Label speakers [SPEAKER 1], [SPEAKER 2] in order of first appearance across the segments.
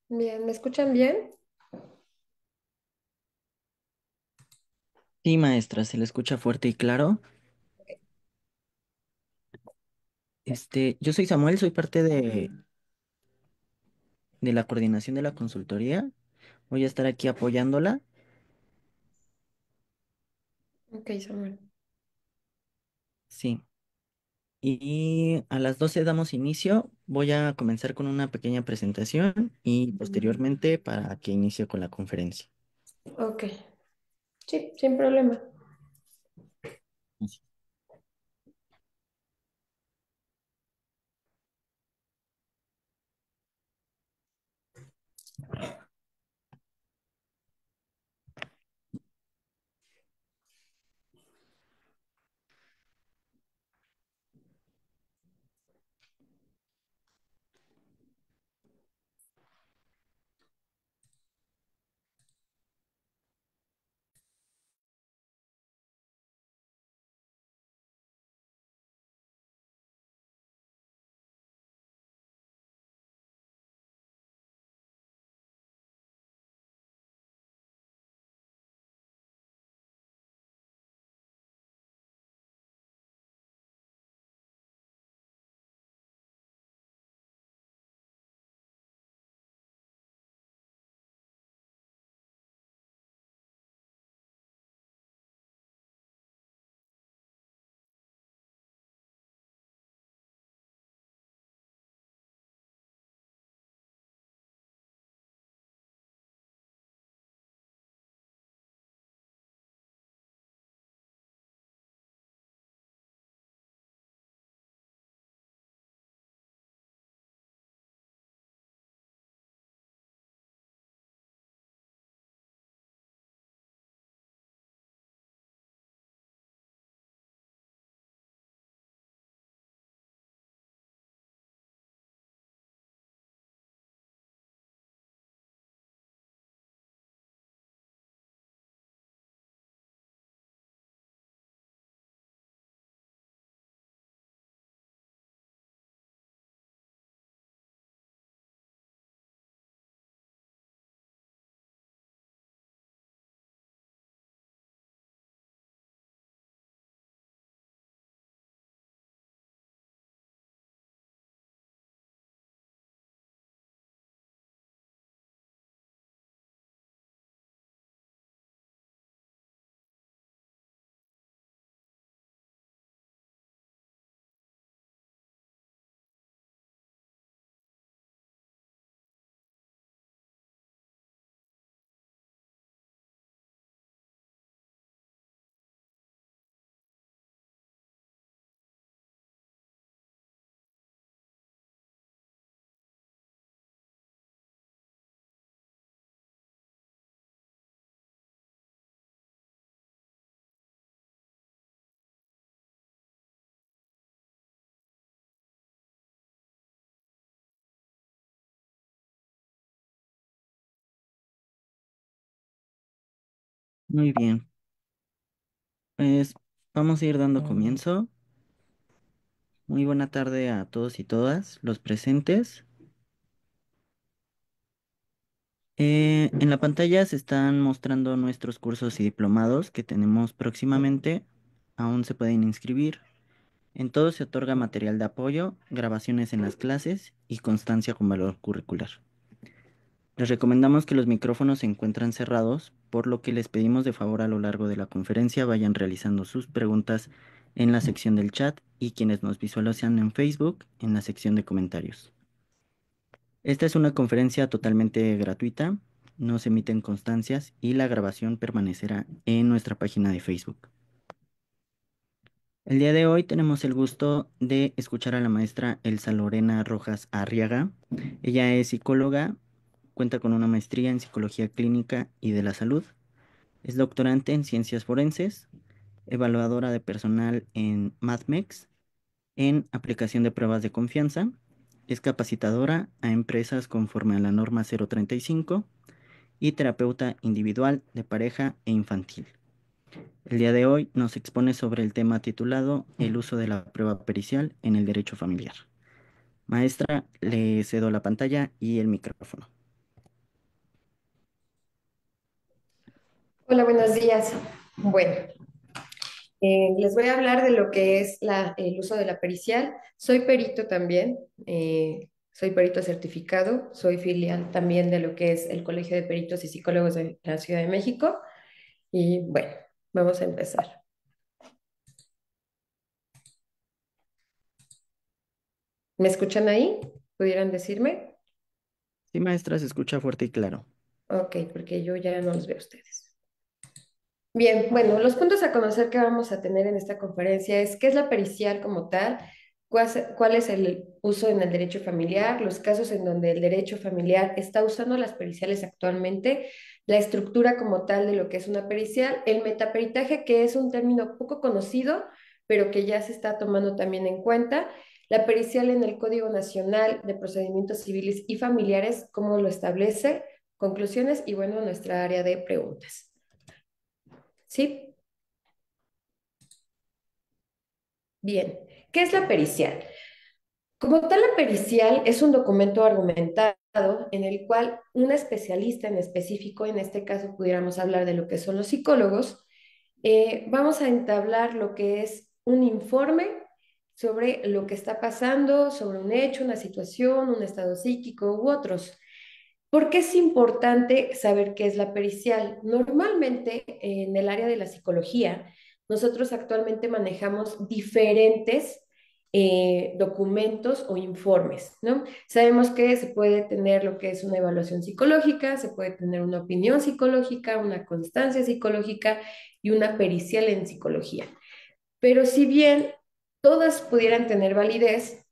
[SPEAKER 1] Bien, ¿me escuchan bien?
[SPEAKER 2] Sí, maestra, se le escucha fuerte y claro. Yo soy Samuel, soy parte de la coordinación de la consultoría. Voy a estar aquí apoyándola.
[SPEAKER 1] Ok, Samuel.
[SPEAKER 2] Sí. Y a las 12 damos inicio. Voy a comenzar con una pequeña presentación y posteriormente para que inicie con la conferencia.
[SPEAKER 1] Ok, sí, sin problema.
[SPEAKER 2] Así. Muy bien, pues vamos a ir dando comienzo. Muy buena tarde a todos y todas los presentes. En la pantalla se están mostrando nuestros cursos y diplomados que tenemos próximamente. Aún se pueden inscribir. En todos se otorga material de apoyo, grabaciones en las clases y constancia con valor curricular. Les recomendamos que los micrófonos se encuentran cerrados, por lo que les pedimos de favor a lo largo de la conferencia vayan realizando sus preguntas en la sección del chat y quienes nos visualizan en Facebook en la sección de comentarios. Esta es una conferencia totalmente gratuita, no se emiten constancias y la grabación permanecerá en nuestra página de Facebook. El día de hoy tenemos el gusto de escuchar a la maestra Elsa Lorena Rojas Arriaga. Ella es psicóloga, cuenta con una maestría en psicología clínica y de la salud, es doctorante en ciencias forenses, evaluadora de personal en MathMex, en aplicación de pruebas de confianza, es capacitadora a empresas conforme a la norma 035 y terapeuta individual de pareja e infantil. El día de hoy nos expone sobre el tema titulado El uso de la prueba pericial en el derecho familiar. Maestra, le cedo la pantalla y el micrófono.
[SPEAKER 1] Hola, buenos días. Bueno, les voy a hablar de lo que es el uso de la pericial. Soy perito también, soy perito certificado, soy filial también de lo que es el Colegio de Peritos y Psicólogos de la Ciudad de México. Y bueno, vamos a empezar. ¿Me escuchan ahí? ¿Pudieran decirme?
[SPEAKER 2] Sí, maestra, se escucha fuerte y claro.
[SPEAKER 1] Ok, porque yo ya no los veo a ustedes. Bien, bueno, los puntos a conocer que vamos a tener en esta conferencia es qué es la pericial como tal, cuál es el uso en el derecho familiar, los casos en donde el derecho familiar está usando las periciales actualmente, la estructura como tal de lo que es una pericial, el metaperitaje, que es un término poco conocido, pero que ya se está tomando también en cuenta, la pericial en el Código Nacional de Procedimientos Civiles y Familiares, cómo lo establece, conclusiones y bueno, nuestra área de preguntas. ¿Sí? Bien, ¿qué es la pericial? Como tal, la pericial es un documento argumentado en el cual un especialista en específico, en este caso pudiéramos hablar de lo que son los psicólogos, vamos a entablar lo que es un informe sobre lo que está pasando, sobre un hecho, una situación, un estado psíquico u otros. ¿Por qué es importante saber qué es la pericial? Normalmente en el área de la psicología, nosotros actualmente manejamos diferentes documentos o informes, ¿no? Sabemos que se puede tener lo que es una evaluación psicológica, se puede tener una opinión psicológica, una constancia psicológica y una pericial en psicología. Pero si bien todas pudieran tener validez,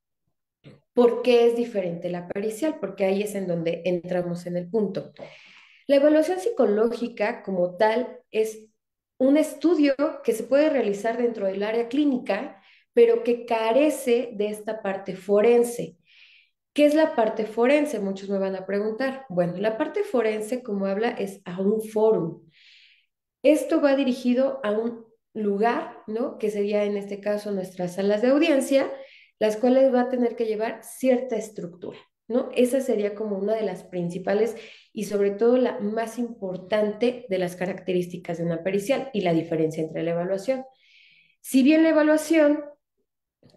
[SPEAKER 1] ¿por qué es diferente la pericial? Porque ahí es en donde entramos en el punto. La evaluación psicológica como tal es un estudio que se puede realizar dentro del área clínica, pero que carece de esta parte forense. ¿Qué es la parte forense? Muchos me van a preguntar. Bueno, la parte forense, como habla, es a un fórum. Esto va dirigido a un lugar, ¿no? Que sería en este caso nuestras salas de audiencia, las cuales va a tener que llevar cierta estructura, ¿no? Esa sería como una de las principales y sobre todo la más importante de las características de una pericial y la diferencia entre la evaluación. Si bien la evaluación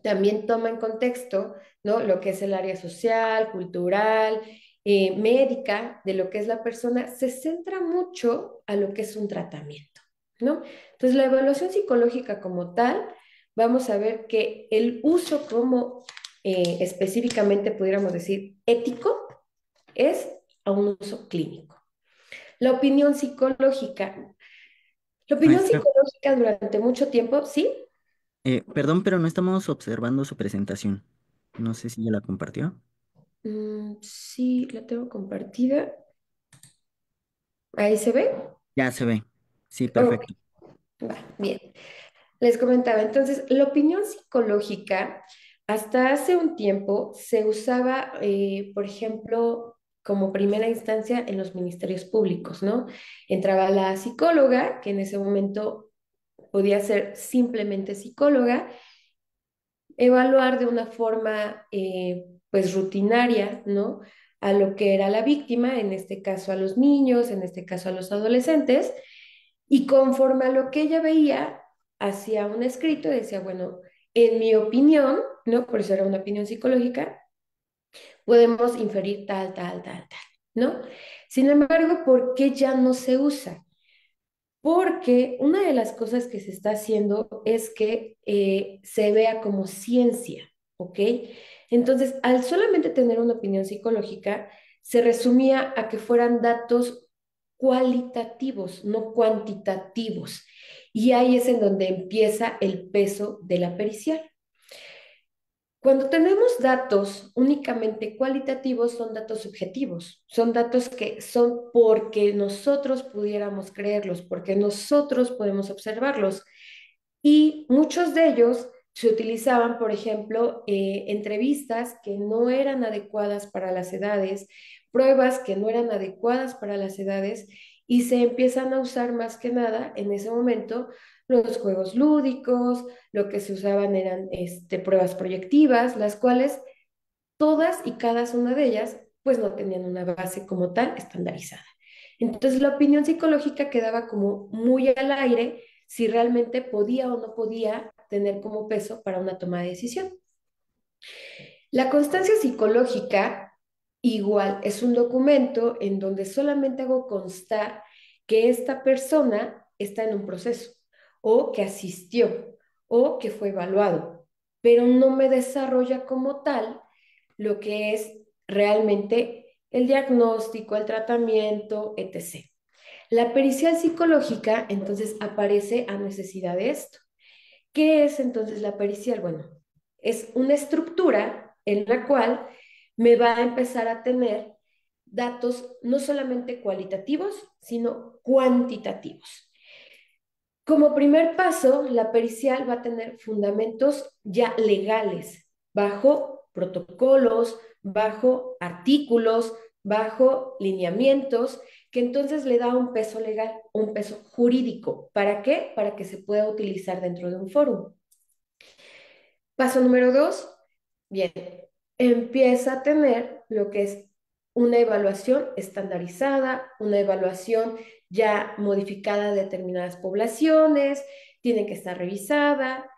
[SPEAKER 1] también toma en contexto, ¿no? Lo que es el área social, cultural, médica, de lo que es la persona, se centra mucho a lo que es un tratamiento, ¿no? Entonces, la evaluación psicológica como tal, vamos a ver que el uso como específicamente pudiéramos decir ético es a un uso clínico. La opinión psicológica. La opinión
[SPEAKER 2] Maestra,
[SPEAKER 1] psicológica durante mucho tiempo, ¿sí?
[SPEAKER 2] perdón, pero no estamos observando su presentación. No sé si ya la compartió.
[SPEAKER 1] Sí, la tengo compartida. Ahí se ve.
[SPEAKER 2] Ya se ve. Sí,
[SPEAKER 1] Ok,
[SPEAKER 2] perfecto.
[SPEAKER 1] va, bien. Les comentaba, entonces, la opinión psicológica hasta hace un tiempo se usaba, por ejemplo, como primera instancia en los ministerios públicos, ¿no? Entraba la psicóloga, que en ese momento podía ser simplemente psicóloga, evaluar de una forma, pues, rutinaria, ¿no? A lo que era la víctima, en este caso a los niños, en este caso a los adolescentes, y conforme a lo que ella veía, hacía un escrito y decía, bueno, en mi opinión, ¿no? Por eso era una opinión psicológica, podemos inferir tal, tal, tal, tal, ¿no? Sin embargo, ¿por qué ya no se usa? Porque una de las cosas que se está haciendo es que se vea como ciencia, ¿ok? Entonces, al solamente tener una opinión psicológica, se resumía a que fueran datos cualitativos, no cuantitativos. Y ahí es en donde empieza el peso de la pericial. Cuando tenemos datos únicamente cualitativos, son datos subjetivos, son datos que son porque nosotros pudiéramos creerlos, porque nosotros podemos observarlos. Y muchos de ellos se utilizaban, por ejemplo, entrevistas que no eran adecuadas para las edades, pruebas que no eran adecuadas para las edades, y se empiezan a usar más que nada en ese momento los juegos lúdicos, lo que se usaban eran pruebas proyectivas, las cuales todas y cada una de ellas pues no tenían una base como tal estandarizada. Entonces la opinión psicológica quedaba como muy al aire si realmente podía o no podía tener como peso para una toma de decisión. La constancia psicológica igual es un documento en donde solamente hago constar que esta persona está en un proceso o que asistió o que fue evaluado, pero no me desarrolla como tal lo que es realmente el diagnóstico, el tratamiento, etc. La pericial psicológica entonces aparece a necesidad de esto. ¿Qué es entonces la pericial? Bueno, es una estructura en la cual me va a empezar a tener datos no solamente cualitativos, sino cuantitativos. Como primer paso, la pericial va a tener fundamentos ya legales, bajo protocolos, bajo artículos, bajo lineamientos, que entonces le da un peso legal, un peso jurídico. ¿Para qué? Para que se pueda utilizar dentro de un foro. Paso número dos, bien, empieza a tener lo que es una evaluación estandarizada, una evaluación ya modificada de determinadas poblaciones, tiene que estar revisada,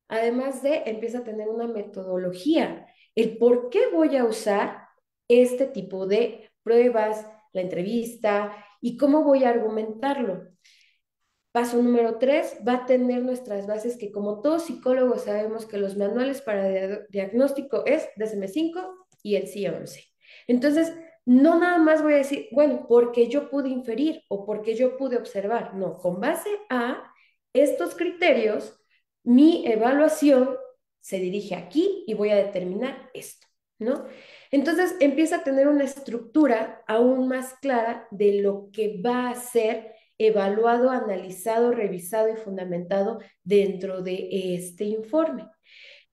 [SPEAKER 1] además de empieza a tener una metodología, el por qué voy a usar este tipo de pruebas, la entrevista y cómo voy a argumentarlo. Paso número tres, va a tener nuestras bases que como todos psicólogos sabemos que los manuales para diagnóstico es DSM-5 y el CI-11. Entonces, no nada más voy a decir, bueno, porque yo pude inferir o porque yo pude observar. No, con base a estos criterios, mi evaluación se dirige aquí y voy a determinar esto, ¿no? Entonces empieza a tener una estructura aún más clara de lo que va a ser evaluado, analizado, revisado y fundamentado dentro de este informe.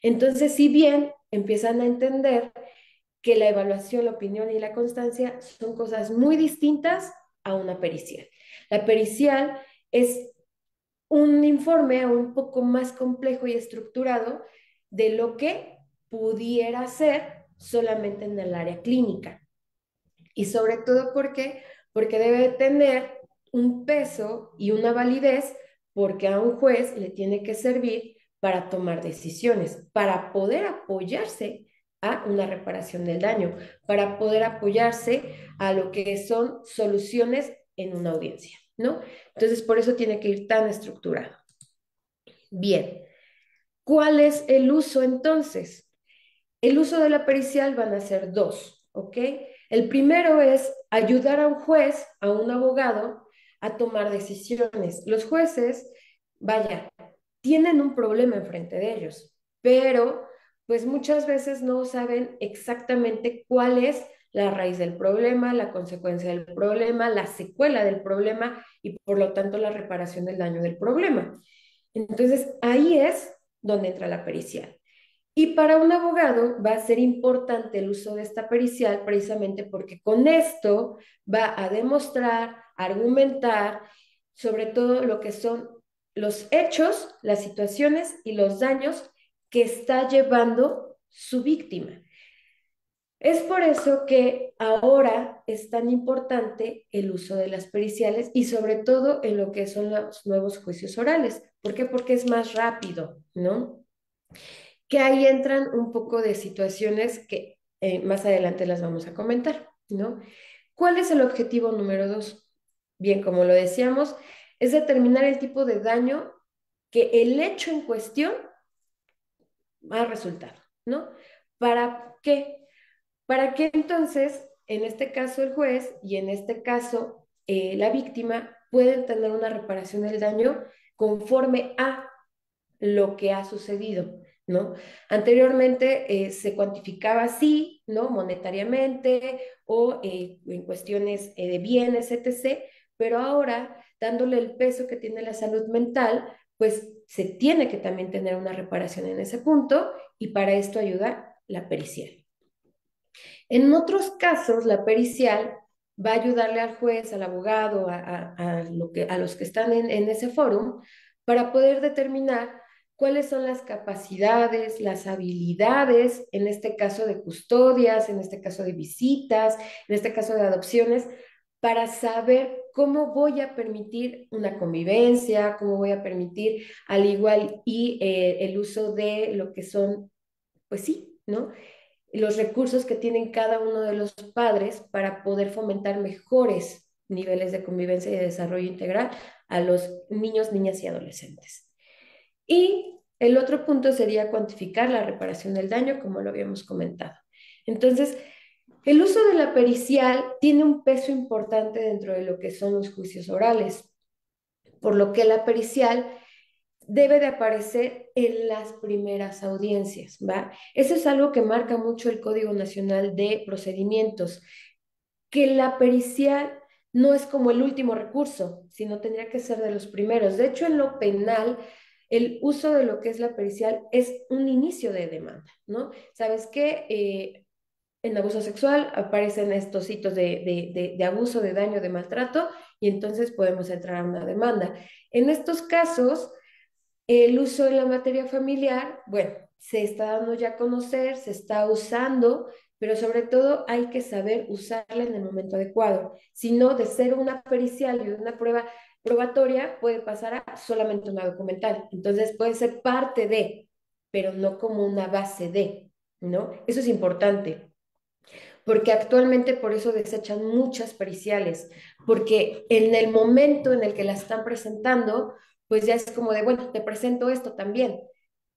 [SPEAKER 1] Entonces, si bien empiezan a entender que la evaluación, la opinión y la constancia son cosas muy distintas a una pericial. La pericial es un informe un poco más complejo y estructurado de lo que pudiera ser solamente en el área clínica. Y sobre todo, ¿por qué? Porque debe tener un peso y una validez, porque a un juez le tiene que servir para tomar decisiones, para poder apoyarse a una reparación del daño, para poder apoyarse a lo que son soluciones en una audiencia, ¿no? Entonces, por eso tiene que ir tan estructurado. Bien, ¿cuál es el uso entonces? El uso de la pericial van a ser dos, ¿ok? El primero es ayudar a un juez, a un abogado, a tomar decisiones. Los jueces, vaya, tienen un problema enfrente de ellos, pero pues muchas veces no saben exactamente cuál es la raíz del problema, la consecuencia del problema, la secuela del problema y por lo tanto la reparación del daño del problema. Entonces, ahí es donde entra la pericial. Y para un abogado va a ser importante el uso de esta pericial precisamente porque con esto va a demostrar, argumentar sobre todo lo que son los hechos, las situaciones y los daños que está llevando su víctima. Es por eso que ahora es tan importante el uso de las periciales y sobre todo en lo que son los nuevos juicios orales. ¿Por qué? Porque es más rápido, ¿no? Que ahí entran un poco de situaciones que más adelante las vamos a comentar, ¿no? ¿Cuál es el objetivo número dos? Bien, como lo decíamos, es determinar el tipo de daño que el hecho en cuestión ha resultado, ¿no? ¿Para qué? Para que entonces, en este caso el juez y en este caso la víctima pueden tener una reparación del daño conforme a lo que ha sucedido, ¿no? Anteriormente se cuantificaba así, ¿no? Monetariamente o en cuestiones de bienes, etc., pero ahora, dándole el peso que tiene la salud mental, pues se tiene que también tener una reparación en ese punto y para esto ayuda la pericial. En otros casos, la pericial va a ayudarle al juez, al abogado, a los que están en ese fórum, para poder determinar cuáles son las capacidades, las habilidades, en este caso de custodias, en este caso de visitas, en este caso de adopciones, para saber cómo voy a permitir una convivencia, cómo voy a permitir al igual y el uso de lo que son, pues sí, ¿no? Los recursos que tienen cada uno de los padres para poder fomentar mejores niveles de convivencia y de desarrollo integral a los niños, niñas y adolescentes. Y el otro punto sería cuantificar la reparación del daño, como lo habíamos comentado. Entonces, el uso de la pericial tiene un peso importante dentro de lo que son los juicios orales, por lo que la pericial debe de aparecer en las primeras audiencias, ¿va? Eso es algo que marca mucho el Código Nacional de Procedimientos, que la pericial no es como el último recurso, sino tendría que ser de los primeros. De hecho, en lo penal, el uso de lo que es la pericial es un inicio de demanda, ¿no? ¿Sabes qué? En abuso sexual aparecen estos hitos de abuso, de daño, de maltrato, y entonces podemos entrar a una demanda. En estos casos, el uso de la materia familiar, bueno, se está dando ya a conocer, se está usando, pero sobre todo hay que saber usarla en el momento adecuado. Si no, de ser una pericial y una prueba probatoria, puede pasar a solamente una documental. Entonces puede ser parte de, pero no como una base de, ¿no? Eso es importante porque actualmente por eso desechan muchas periciales, porque en el momento en el que la están presentando, pues ya es como de, bueno, te presento esto también,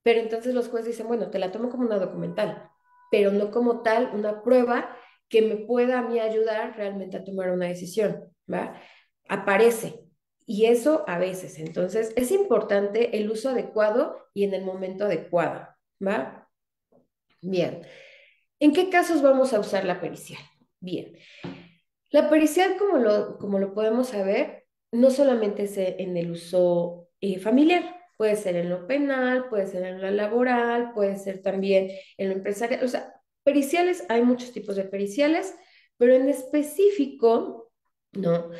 [SPEAKER 1] pero entonces los jueces dicen, bueno, te la tomo como una documental, pero no como tal una prueba que me pueda a mí ayudar realmente a tomar una decisión, ¿va? Aparece. Y eso a veces. Entonces, es importante el uso adecuado y en el momento adecuado, ¿va? Bien. ¿En qué casos vamos a usar la pericial? Bien, la pericial, como lo podemos saber, no solamente es en el uso familiar, puede ser en lo penal, puede ser en lo laboral, puede ser también en lo empresarial. O sea, periciales, hay muchos tipos de periciales, pero en específico, no.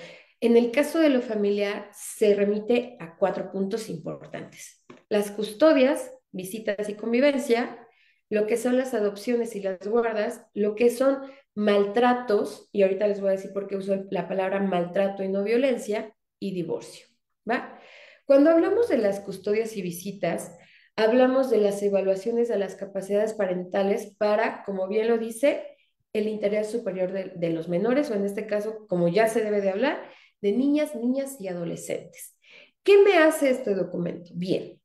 [SPEAKER 1] En el caso de lo familiar, se remite a cuatro puntos importantes. Las custodias, visitas y convivencia, lo que son las adopciones y las guardas, lo que son maltratos, y ahorita les voy a decir por qué uso la palabra maltrato y no violencia, y divorcio, ¿va? Cuando hablamos de las custodias y visitas, hablamos de las evaluaciones de las capacidades parentales para, como bien lo dice, el interés superior de los menores, o en este caso, como ya se debe de hablar, de niñas, niñas y adolescentes. ¿Qué me hace este documento? Bien,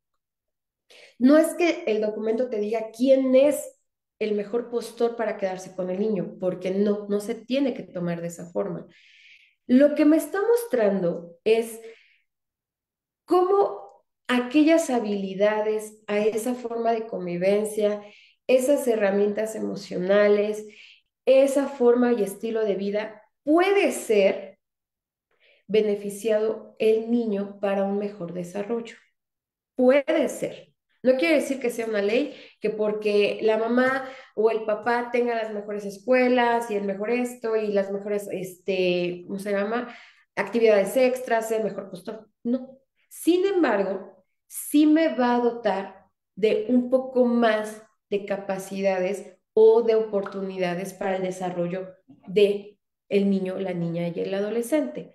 [SPEAKER 1] no es que el documento te diga quién es el mejor postor para quedarse con el niño, porque no, no se tiene que tomar de esa forma. Lo que me está mostrando es cómo aquellas habilidades, a esa forma de convivencia, esas herramientas emocionales, esa forma y estilo de vida puede ser beneficiado el niño para un mejor desarrollo. Puede ser. No quiere decir que sea una ley, que porque la mamá o el papá tenga las mejores escuelas y el mejor esto y las mejores, ¿cómo se llama? Actividades extras, el mejor postor. No. Sin embargo, sí me va a dotar de un poco más de capacidades o de oportunidades para el desarrollo de el niño, la niña y el adolescente.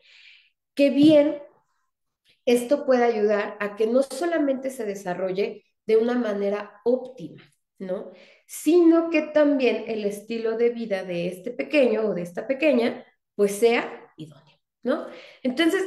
[SPEAKER 1] Que bien esto puede ayudar a que no solamente se desarrolle de una manera óptima, ¿no? Sino que también el estilo de vida de este pequeño o de esta pequeña, pues sea idóneo, ¿no? Entonces,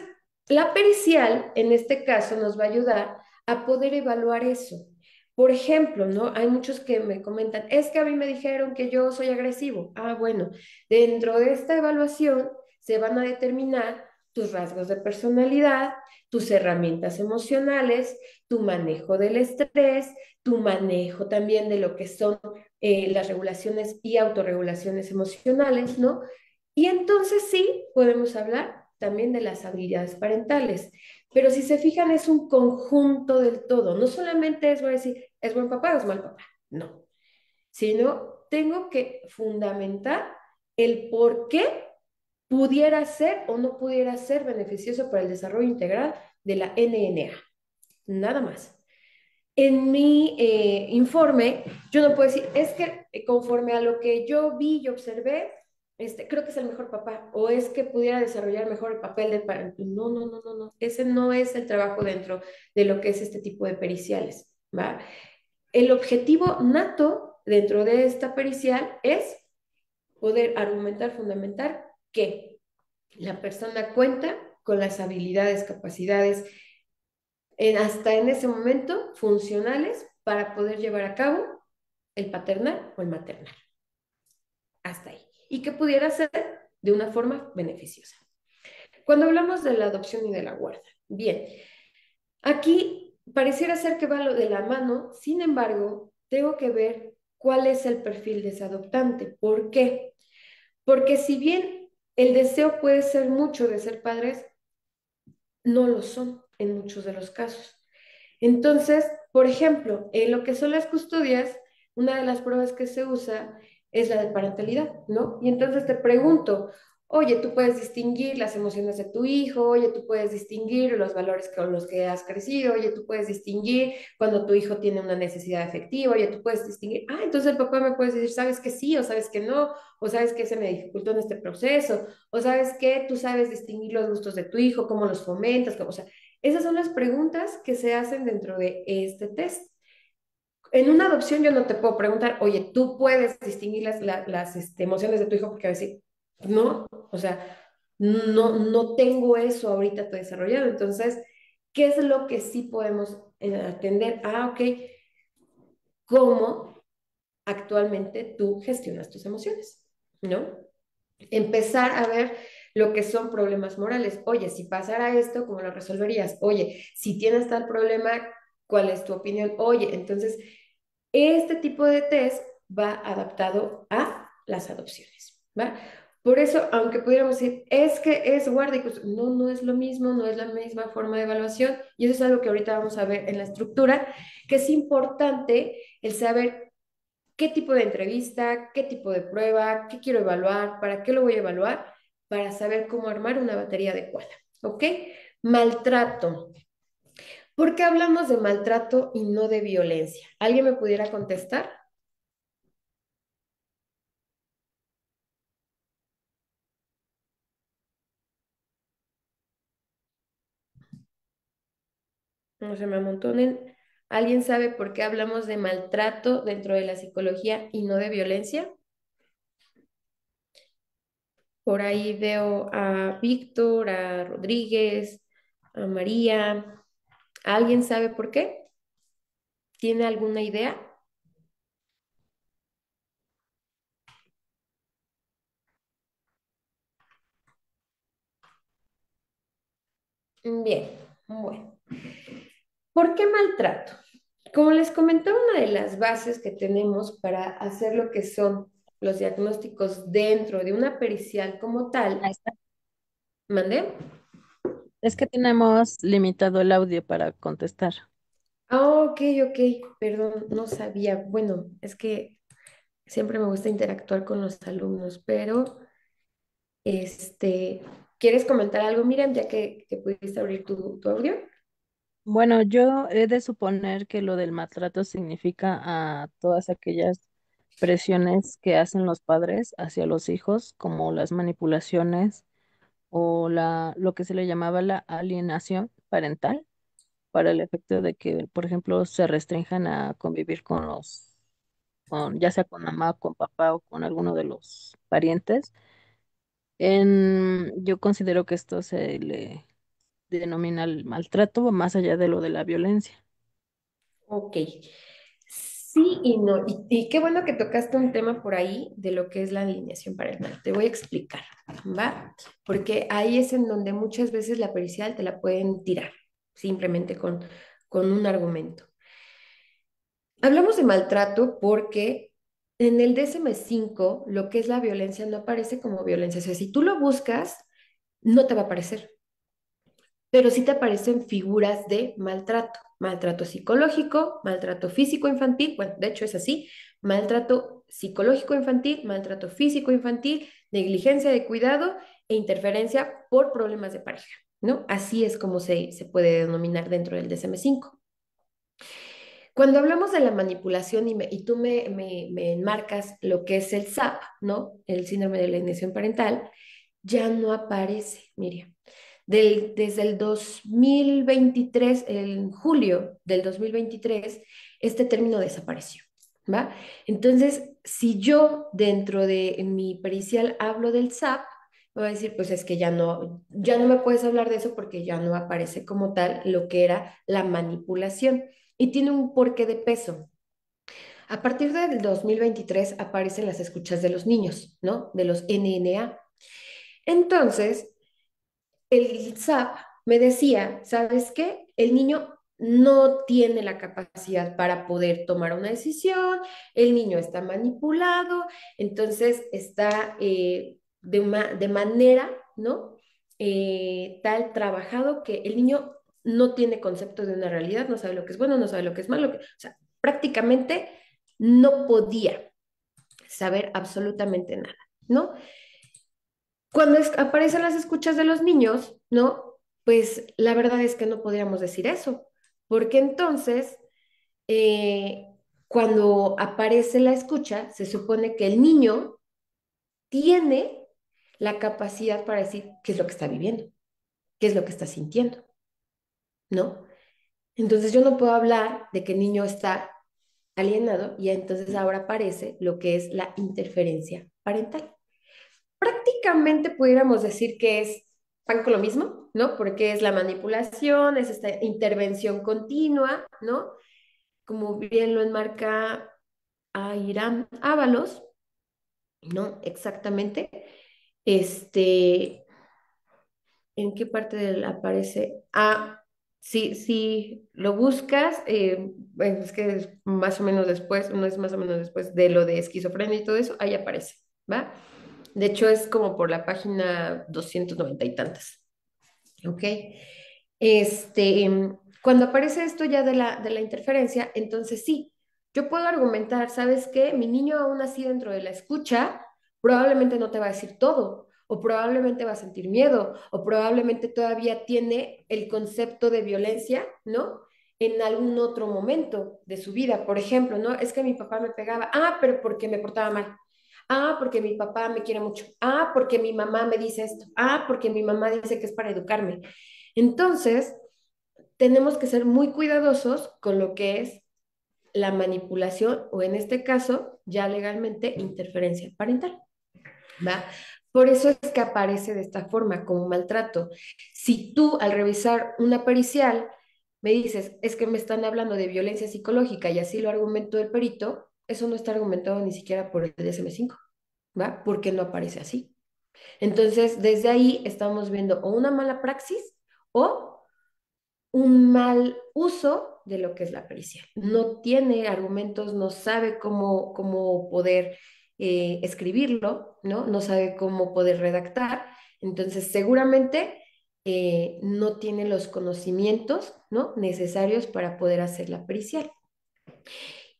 [SPEAKER 1] la pericial, en este caso, nos va a ayudar a poder evaluar eso. Por ejemplo, ¿no? Hay muchos que me comentan, es que a mí me dijeron que yo soy agresivo. Ah, bueno, dentro de esta evaluación se van a determinar tus rasgos de personalidad, tus herramientas emocionales, tu manejo del estrés, tu manejo también de lo que son las regulaciones y autorregulaciones emocionales, ¿no? Y entonces sí, podemos hablar también de las habilidades parentales. Pero si se fijan, es un conjunto del todo. No solamente es, voy a decir, es buen papá o es mal papá. No. Sino tengo que fundamentar el por qué pudiera ser o no pudiera ser beneficioso para el desarrollo integral de la NNA. Nada más. En mi informe, yo no puedo decir, es que conforme a lo que yo vi y observé, creo que es el mejor papá, o es que pudiera desarrollar mejor el papel del padre. No, no, no, no, no. Ese no es el trabajo dentro de lo que es este tipo de periciales, ¿va? El objetivo nato dentro de esta pericial es poder argumentar, fundamentar que la persona cuenta con las habilidades, capacidades, hasta en ese momento funcionales para poder llevar a cabo el paternal o el maternal. Hasta ahí. Y que pudiera ser de una forma beneficiosa. Cuando hablamos de la adopción y de la guarda, bien, aquí pareciera ser que va lo de la mano, sin embargo, tengo que ver cuál es el perfil de ese adoptante. ¿Por qué? Porque si bien el deseo puede ser mucho de ser padres, no lo son en muchos de los casos. Entonces, por ejemplo, en lo que son las custodias, una de las pruebas que se usa es la de parentalidad, ¿no? Y entonces te pregunto, oye, tú puedes distinguir las emociones de tu hijo, oye, tú puedes distinguir los valores con los que has crecido, oye, tú puedes distinguir cuando tu hijo tiene una necesidad afectiva, oye, tú puedes distinguir, entonces el papá me puede decir, sabes que sí, o sabes que no, o sabes que se me dificultó en este proceso, o sabes que tú sabes distinguir los gustos de tu hijo, cómo los fomentas, o sea, esas son las preguntas que se hacen dentro de este test. En una adopción yo no te puedo preguntar, oye, tú puedes distinguir las emociones de tu hijo porque a decir, no, o sea, no, no tengo eso ahorita desarrollado. Entonces, ¿qué es lo que sí podemos atender? Ok, ¿cómo actualmente tú gestionas tus emociones? ¿No? Empezar a ver lo que son problemas morales. Oye, si pasara esto, ¿cómo lo resolverías? Oye, si tienes tal problema, ¿cuál es tu opinión? Oye, entonces, este tipo de test va adaptado a las adopciones, ¿va? Por eso, aunque pudiéramos decir, es que es guarda y no, no es lo mismo, no es la misma forma de evaluación, y eso es algo que ahorita vamos a ver en la estructura, que es importante el saber qué tipo de entrevista, qué tipo de prueba, qué quiero evaluar, para qué lo voy a evaluar, para saber cómo armar una batería adecuada. ¿Ok? Maltrato. ¿Por qué hablamos de maltrato y no de violencia? ¿Alguien me pudiera contestar? No se me amontonen. ¿Alguien sabe por qué hablamos de maltrato dentro de la psicología y no de violencia? Por ahí veo a Víctor, a Rodríguez, a María. ¿Alguien sabe por qué? ¿Tiene alguna idea? Bien, bueno. ¿Por qué maltrato? Como les comentaba, una de las bases que tenemos para hacer lo que son los diagnósticos dentro de una pericial como tal,
[SPEAKER 3] Maestra,
[SPEAKER 1] ¿mandé?
[SPEAKER 3] es que tenemos limitado el audio para contestar.
[SPEAKER 1] Ok, ok, perdón, no sabía. Bueno, es que siempre me gusta interactuar con los alumnos, pero este, ¿quieres comentar algo, Miriam, ya que pudiste abrir tu audio?
[SPEAKER 3] Bueno, yo he de suponer que lo del maltrato significa a todas aquellas presiones que hacen los padres hacia los hijos, como las manipulaciones o lo que se le llamaba la alienación parental, para el efecto de que, por ejemplo, se restrinjan a convivir ya sea con mamá, con papá o con alguno de los parientes. Yo considero que esto se le denomina el maltrato más allá de lo de la violencia.
[SPEAKER 1] Ok, sí y no. Y qué bueno que tocaste un tema por ahí de lo que es la alineación parental. Te voy a explicar, ¿va? Porque ahí es en donde muchas veces la pericial te la pueden tirar, simplemente con un argumento. Hablamos de maltrato porque en el DSM-5 lo que es la violencia no aparece como violencia. O sea, si tú lo buscas, no te va a aparecer, pero sí te aparecen figuras de maltrato, maltrato psicológico, maltrato físico infantil, bueno, de hecho es así, maltrato psicológico infantil, maltrato físico infantil, negligencia de cuidado e interferencia por problemas de pareja, ¿no? Así es como se puede denominar dentro del DSM-5. Cuando hablamos de la manipulación y tú me enmarcas lo que es el SAP, ¿no? El síndrome de alienación parental, ya no aparece, Miriam. Desde el 2023, en julio del 2023, este término desapareció, ¿va? Entonces, si yo dentro de mi pericial hablo del SAP, me va a decir, pues es que ya no me puedes hablar de eso porque ya no aparece como tal lo que era la manipulación y tiene un porqué de peso. A partir del 2023 aparecen las escuchas de los niños, ¿no? De los NNA. Entonces, el SAP me decía, ¿sabes qué? El niño no tiene la capacidad para poder tomar una decisión, el niño está manipulado, entonces está de manera, ¿no? Tal trabajado que el niño no tiene concepto de una realidad, no sabe lo que es bueno, no sabe lo que es malo, o sea, prácticamente no podía saber absolutamente nada, ¿no? Cuando aparecen las escuchas de los niños, ¿no? Pues la verdad es que no podríamos decir eso, porque entonces, eh, cuando aparece la escucha, se supone que el niño tiene la capacidad para decir qué es lo que está viviendo, qué es lo que está sintiendo, ¿no? Entonces yo no puedo hablar de que el niño está alienado y entonces ahora aparece lo que es la interferencia parental. Prácticamente pudiéramos decir que es pan con lo mismo, ¿no? Porque es la manipulación, es esta intervención continua, ¿no? Como bien lo enmarca a Irán Ábalos, ¿no? Exactamente. Este, ¿En qué parte aparece? Ah, sí, sí, lo buscas, bueno, es que es más o menos después, no es más o menos después de lo de esquizofrenia y todo eso, ahí aparece, ¿va? De hecho, es como por la página 290 y tantas, ¿ok? Cuando aparece esto ya de la interferencia, entonces sí, yo puedo argumentar, ¿sabes qué? Mi niño aún así dentro de la escucha probablemente no te va a decir todo, o probablemente va a sentir miedo, o probablemente todavía tiene el concepto de violencia, ¿no? En algún otro momento de su vida. Por ejemplo, ¿no? Es que mi papá me pegaba, ah, pero porque me portaba mal. Ah, porque mi papá me quiere mucho. Ah, porque mi mamá me dice esto. Ah, porque mi mamá dice que es para educarme. Entonces, tenemos que ser muy cuidadosos con lo que es la manipulación o en este caso, ya legalmente, interferencia parental, ¿va? Por eso es que aparece de esta forma, como maltrato. Si tú al revisar una pericial me dices, es que me están hablando de violencia psicológica y así lo argumentó el perito, eso no está argumentado ni siquiera por el DSM-5, ¿va? Porque no aparece así. Entonces, desde ahí estamos viendo o una mala praxis o un mal uso de lo que es la pericia. No tiene argumentos, no sabe cómo poder escribirlo, ¿no? No sabe cómo poder redactar. Entonces, seguramente no tiene los conocimientos, ¿no? necesarios para poder hacer la pericial.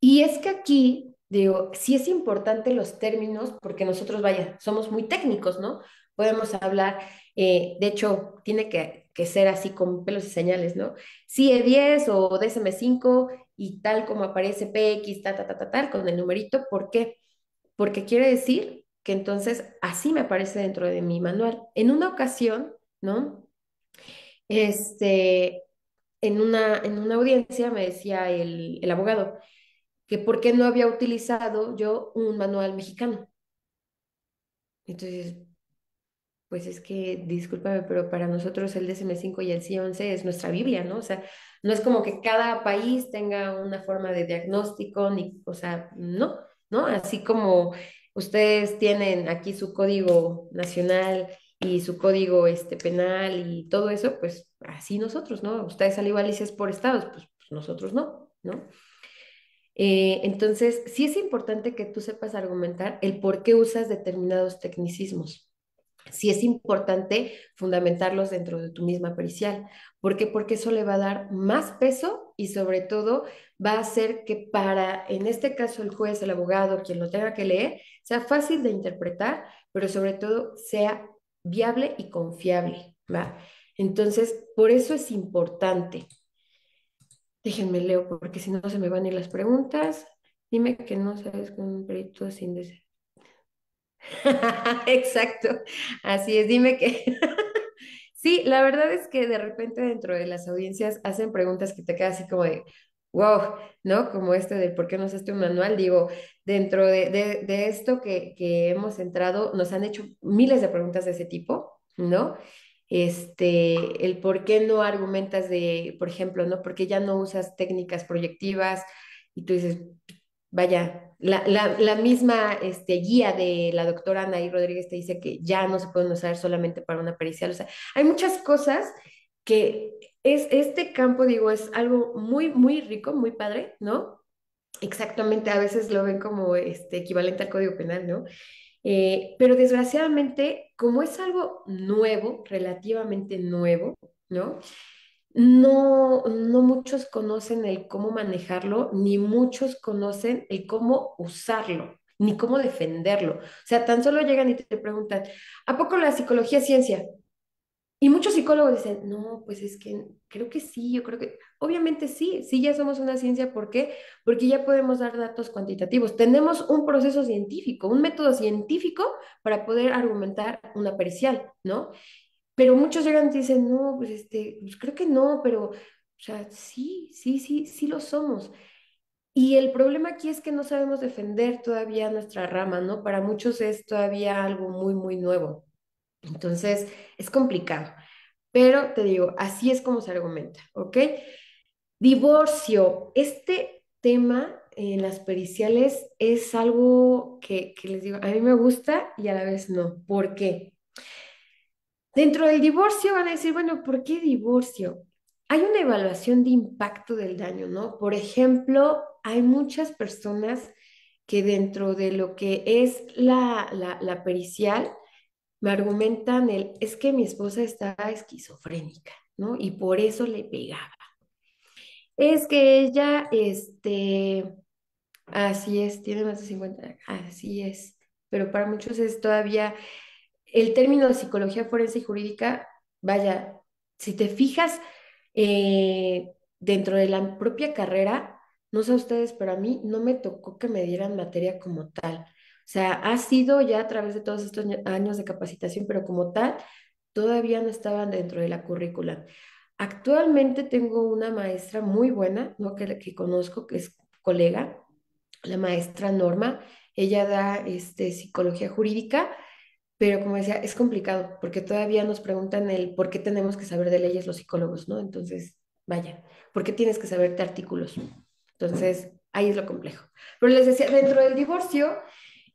[SPEAKER 1] Y es que aquí, digo, sí es importante los términos, porque nosotros, vaya, somos muy técnicos, ¿no? Podemos hablar, de hecho, tiene que ser así con pelos y señales, ¿no? CIE 10 o DSM-5 y tal como aparece PX, tal, con el numerito, ¿por qué? Porque quiere decir que entonces así me aparece dentro de mi manual. En una ocasión, ¿no? Este, en una audiencia me decía el abogado, que por qué no había utilizado yo un manual mexicano. Entonces, pues es que, discúlpame, pero para nosotros el DSM-5 y el C11 es nuestra Biblia, ¿no? O sea, no es como que cada país tenga una forma de diagnóstico, ni, o sea, no, ¿no? Así como ustedes tienen aquí su código nacional y su código penal y todo eso, pues así nosotros, ¿no? Ustedes al igual y si es por estados, pues nosotros no, ¿no? Entonces, sí es importante que tú sepas argumentar el por qué usas determinados tecnicismos. Sí es importante fundamentarlos dentro de tu misma pericial. ¿Por qué? Porque eso le va a dar más peso y sobre todo va a hacer que para, en este caso, el juez, el abogado, quien lo tenga que leer, sea fácil de interpretar, pero sobre todo sea viable y confiable, ¿va? Entonces, por eso es importante. Déjenme leo porque si no se me van a ir las preguntas. Dime que no sabes con un perito sin deseo. Exacto, así es, dime que... Sí, la verdad es que de repente dentro de las audiencias hacen preguntas que te quedas así como de, wow, ¿no? Como este del por qué no usaste un manual. Digo, dentro de esto que hemos entrado, nos han hecho miles de preguntas de ese tipo, ¿no? El por qué no argumentas de, por ejemplo, ¿no? ¿Por qué ya no usas técnicas proyectivas? Y tú dices, vaya, la misma guía de la doctora Anaí Rodríguez te dice que ya no se pueden usar solamente para una pericial. O sea, hay muchas cosas que este campo, digo, es algo muy, muy rico, muy padre, ¿no? Exactamente, a veces lo ven como equivalente al Código Penal, ¿no? Pero desgraciadamente, como es algo nuevo, relativamente nuevo, ¿no? No muchos conocen el cómo manejarlo, ni muchos conocen el cómo usarlo, ni cómo defenderlo. O sea, tan solo llegan y te preguntan, ¿a poco la psicología es ciencia? Y muchos psicólogos dicen, no, pues es que creo que sí, yo creo que, obviamente sí, sí ya somos una ciencia, ¿por qué? Porque ya podemos dar datos cuantitativos. Tenemos un proceso científico, un método científico para poder argumentar una pericial, ¿no? Pero muchos llegan y dicen, no, pues pues creo que no, pero, o sea, sí, sí, sí, sí lo somos. Y el problema aquí es que no sabemos defender todavía nuestra rama, ¿no? Para muchos es todavía algo muy, muy nuevo. Entonces, es complicado. Pero te digo, así es como se argumenta, ¿ok? Divorcio. Este tema en las periciales es algo que les digo, a mí me gusta y a la vez no. ¿Por qué? Dentro del divorcio van a decir, bueno, ¿por qué divorcio? Hay una evaluación de impacto del daño, ¿no? Por ejemplo, hay muchas personas que dentro de lo que es la pericial me argumentan es que mi esposa está esquizofrénica, ¿no? Y por eso le pegaba. Es que ella, así es, tiene más de 50, así es, pero para muchos es todavía el término de psicología forense y jurídica, vaya, si te fijas dentro de la propia carrera, no sé ustedes, pero a mí no me tocó que me dieran materia como tal. O sea, ha sido ya a través de todos estos años de capacitación, pero como tal, todavía no estaban dentro de la currícula. Actualmente tengo una maestra muy buena, ¿no? Que conozco, que es colega, la maestra Norma. Ella da psicología jurídica, pero como decía, es complicado porque todavía nos preguntan el por qué tenemos que saber de leyes los psicólogos, ¿no? Entonces, vaya, ¿por qué tienes que saber de artículos? Entonces, ahí es lo complejo. Pero les decía, dentro del divorcio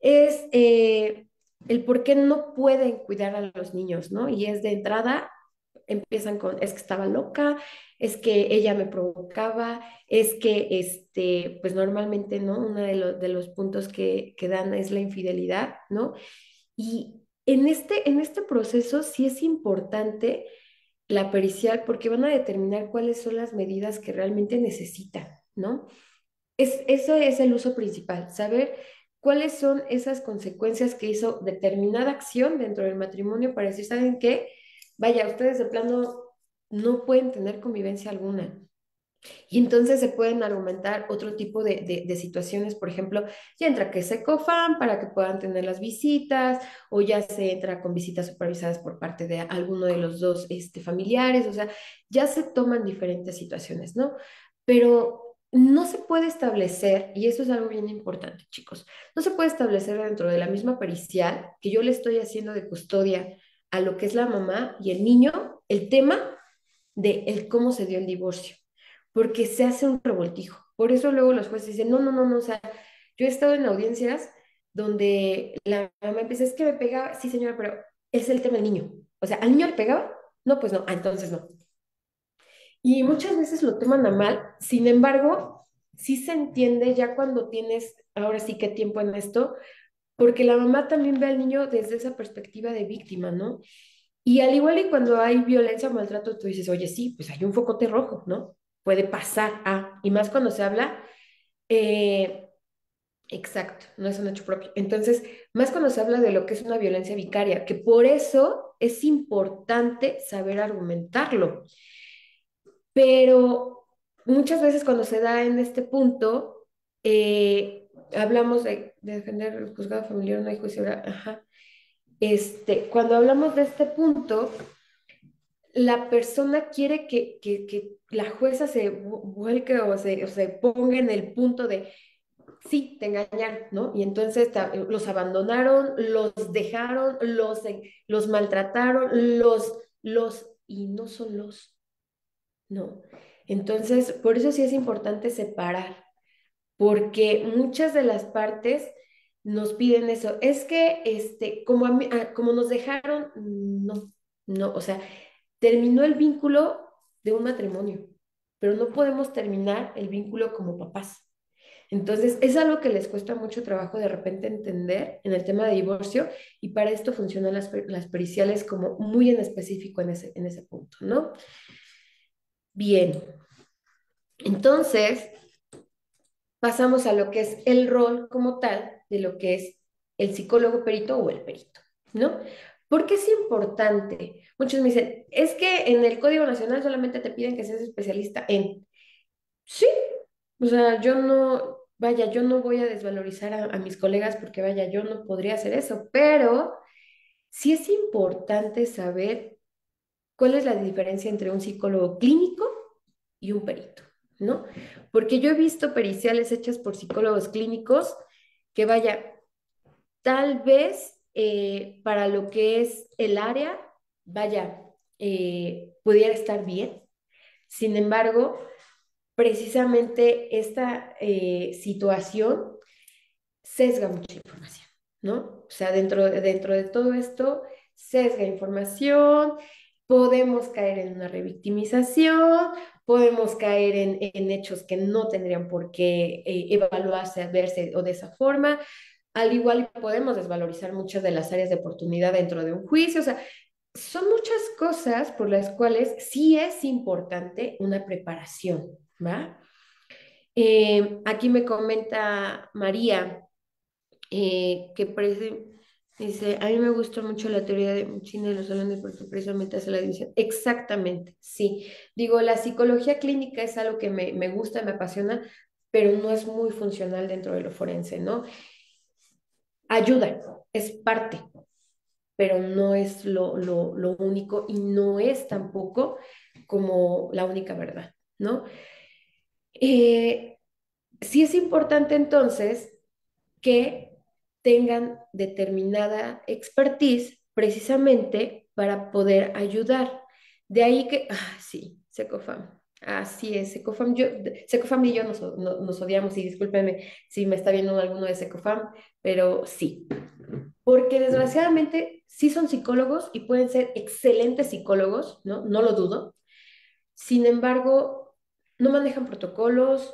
[SPEAKER 1] es el por qué no pueden cuidar a los niños, ¿no? Y es de entrada, empiezan con, es que estaba loca, es que ella me provocaba, es que, pues normalmente, ¿no? Uno de los puntos que dan es la infidelidad, ¿no? Y en este proceso sí es importante la pericial porque van a determinar cuáles son las medidas que realmente necesitan, ¿no? Eso es el uso principal, saber cuáles son esas consecuencias que hizo determinada acción dentro del matrimonio para decir, ¿saben qué? Vaya, ustedes de plano no pueden tener convivencia alguna. Y entonces se pueden argumentar otro tipo de situaciones, por ejemplo, ya entra que se cofan para que puedan tener las visitas, o ya se entra con visitas supervisadas por parte de alguno de los dos familiares, o sea, ya se toman diferentes situaciones, ¿no? Pero no se puede establecer, y eso es algo bien importante, chicos, no se puede establecer dentro de la misma pericial que yo le estoy haciendo de custodia a lo que es la mamá y el niño, el tema de el cómo se dio el divorcio, porque se hace un revoltijo. Por eso luego los jueces dicen, no, no, no, no, o sea, yo he estado en audiencias donde la mamá empieza, es que me pegaba, sí señora, pero es el tema del niño. O sea, ¿al niño le pegaba? No, pues no, entonces no. Y muchas veces lo toman a mal, sin embargo, sí se entiende ya cuando tienes, ahora sí que tiempo en esto, porque la mamá también ve al niño desde esa perspectiva de víctima, ¿no? Y al igual y cuando hay violencia o maltrato, tú dices, oye, sí, pues hay un focote rojo, ¿no? Puede pasar, y más cuando se habla, eh, exacto, no es un hecho propio. Entonces, más cuando se habla de lo que es una violencia vicaria, que por eso es importante saber argumentarlo. Pero muchas veces cuando se da en este punto, hablamos de defender el juzgado familiar, no hay juicio oral, ajá. Cuando hablamos de este punto, la persona quiere que la jueza se vuelque o se ponga en el punto de, sí, te engañaron, ¿no? Y entonces los abandonaron, los dejaron, los maltrataron, y no son no. Entonces, por eso sí es importante separar, porque muchas de las partes nos piden eso. Es que, como, como nos dejaron, no, o sea, terminó el vínculo de un matrimonio, pero no podemos terminar el vínculo como papás. Entonces, es algo que les cuesta mucho trabajo de repente entender en el tema de divorcio y para esto funcionan las periciales como muy en específico en ese punto, ¿no? Bien, entonces pasamos a lo que es el rol como tal de lo que es el psicólogo perito o el perito, ¿no? ¿Por qué es importante? Muchos me dicen, es que en el Código Nacional solamente te piden que seas especialista en... Sí, o sea, yo no, vaya, yo no voy a desvalorizar a mis colegas porque, vaya, yo no podría hacer eso, pero sí es importante saber cuál es la diferencia entre un psicólogo clínico y un perito, ¿no? Porque yo he visto periciales hechas por psicólogos clínicos que, vaya, tal vez para lo que es el área, vaya, pudiera estar bien. Sin embargo, precisamente esta situación sesga mucha información, ¿no? O sea, dentro de todo esto, sesga información, podemos caer en una revictimización, podemos caer en hechos que no tendrían por qué evaluarse, verse o de esa forma. Al igual podemos desvalorizar muchas de las áreas de oportunidad dentro de un juicio. O sea, son muchas cosas por las cuales sí es importante una preparación, ¿va? Aquí me comenta María dice, a mí me gusta mucho la teoría de cine de los salones porque precisamente hace la división. Exactamente, sí. Digo, la psicología clínica es algo que me gusta, me apasiona, pero no es muy funcional dentro de lo forense, ¿no? Ayuda, es parte, pero no es lo único y no es tampoco como la única verdad, ¿no? Eh, sí es importante entonces que tengan determinada expertise precisamente para poder ayudar. De ahí que, sí, Secofam. Así es, Secofam, Secofam y yo nos odiamos y discúlpenme si me está viendo alguno de Secofam, pero sí, porque desgraciadamente sí son psicólogos y pueden ser excelentes psicólogos, ¿no? No lo dudo. Sin embargo, no manejan protocolos.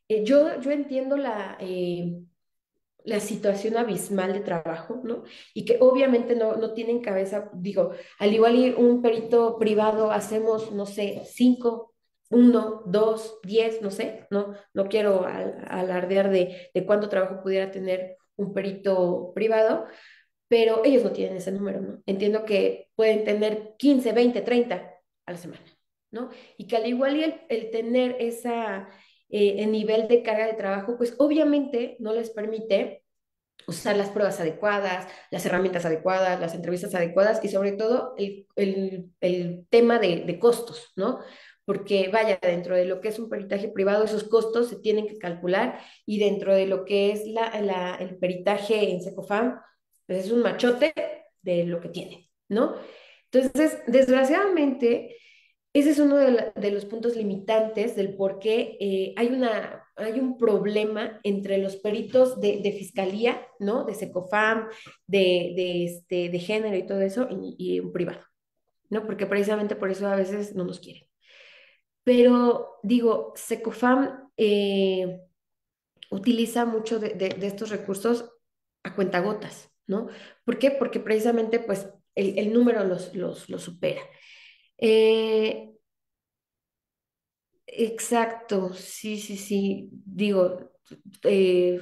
[SPEAKER 1] Yo entiendo la situación abismal de trabajo, ¿no? Y que obviamente no tienen cabeza, digo, al igual y un perito privado hacemos, no sé, 5, 1, 2, 10, no sé, no quiero alardear de cuánto trabajo pudiera tener un perito privado, pero ellos no tienen ese número, ¿no? Entiendo que pueden tener 15, 20, 30 a la semana, ¿no? Y que al igual y el tener el nivel de carga de trabajo, pues obviamente no les permite usar las pruebas adecuadas, las herramientas adecuadas, las entrevistas adecuadas y sobre todo el tema de costos, ¿no? Porque vaya, dentro de lo que es un peritaje privado, esos costos se tienen que calcular y dentro de lo que es el peritaje en Secofam, pues es un machote de lo que tiene, ¿no? Entonces, desgraciadamente, ese es uno de los puntos limitantes del por qué hay un problema entre los peritos de fiscalía, ¿no? De Secofam, de género y todo eso, y un privado, ¿no? Porque precisamente por eso a veces no nos quieren. Pero digo, Secofam utiliza mucho de estos recursos a cuentagotas, ¿no? ¿Por qué? Porque precisamente pues el número los supera. Eh, exacto, sí, sí, sí. Digo, eh,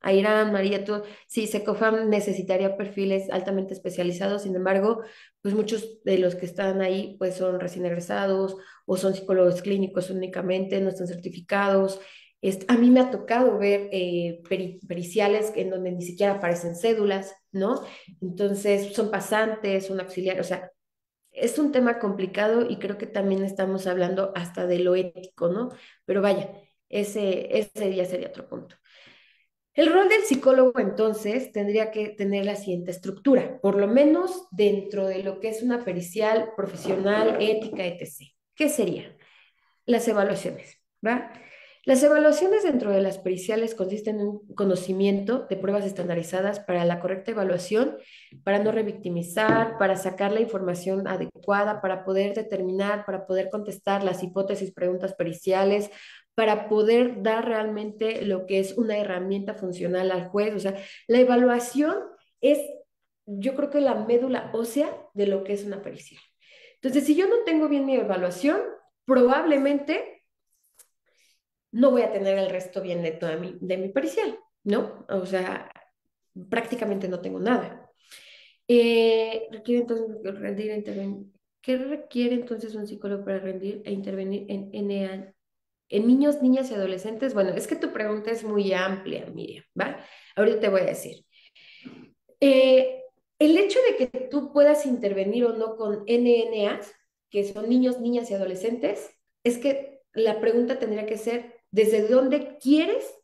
[SPEAKER 1] Ayrán, María, todo. Sí, Secofam necesitaría perfiles altamente especializados, sin embargo, pues muchos de los que están ahí pues son recién egresados o son psicólogos clínicos únicamente, no están certificados. A mí me ha tocado ver periciales en donde ni siquiera aparecen cédulas, ¿no? Entonces son pasantes, son auxiliares, o sea, es un tema complicado y creo que también estamos hablando hasta de lo ético, ¿no? Pero vaya, ese ya sería otro punto. El rol del psicólogo entonces tendría que tener la siguiente estructura, por lo menos dentro de lo que es una pericial profesional, ética, etc. ¿Qué sería? Las evaluaciones, ¿va? Las evaluaciones dentro de las periciales consisten en un conocimiento de pruebas estandarizadas para la correcta evaluación, para no revictimizar, para sacar la información adecuada, para poder determinar, para poder contestar las hipótesis, preguntas periciales, para poder dar realmente lo que es una herramienta funcional al juez. O sea, la evaluación es, yo creo que la médula ósea de lo que es una pericial. Entonces, si yo no tengo bien mi evaluación, probablemente no voy a tener el resto bien de, de mi pericial, ¿no? O sea, prácticamente no tengo nada. Requiere entonces rendir e intervenir. ¿Qué requiere entonces un psicólogo para rendir e intervenir en niños, niñas y adolescentes? Bueno, es que tu pregunta es muy amplia, Miriam, ¿va? Ahorita te voy a decir. El hecho de que tú puedas intervenir o no con NNAs, que son niños, niñas y adolescentes, es que la pregunta tendría que ser, ¿desde dónde quieres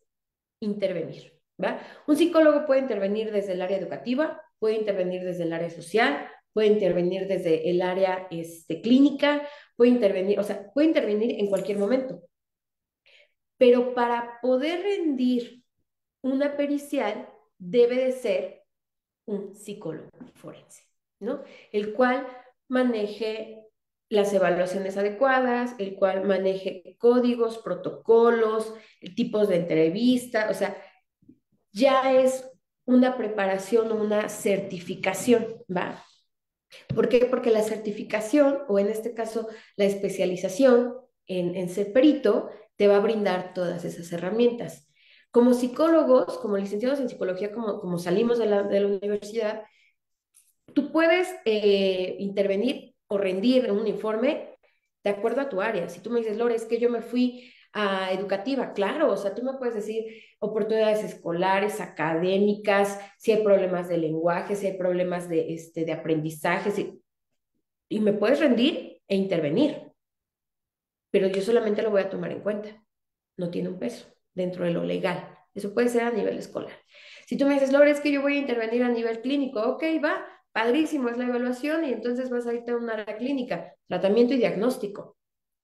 [SPEAKER 1] intervenir? ¿Va? Un psicólogo puede intervenir desde el área educativa, puede intervenir desde el área social, puede intervenir desde el área clínica, puede intervenir, o sea, puede intervenir en cualquier momento. Pero para poder rendir una pericial, debe de ser un psicólogo forense, ¿no? El cual maneje las evaluaciones adecuadas, el cual maneje códigos, protocolos, tipos de entrevista, o sea, ya es una preparación o una certificación, ¿va? ¿Por qué? Porque la certificación, o en este caso la especialización en ser perito, te va a brindar todas esas herramientas. Como psicólogos, como licenciados en psicología, como salimos de la universidad, tú puedes intervenir o rendir un informe de acuerdo a tu área. Si tú me dices, Lore, es que yo me fui a educativa, claro, o sea, tú me puedes decir oportunidades escolares, académicas, si hay problemas de lenguaje, si hay problemas de aprendizaje, y me puedes rendir e intervenir, pero yo solamente lo voy a tomar en cuenta. No tiene un peso dentro de lo legal. Eso puede ser a nivel escolar. Si tú me dices, Lore, es que yo voy a intervenir a nivel clínico, ok, va, padrísimo, es la evaluación y entonces vas a irte a una área clínica, tratamiento y diagnóstico,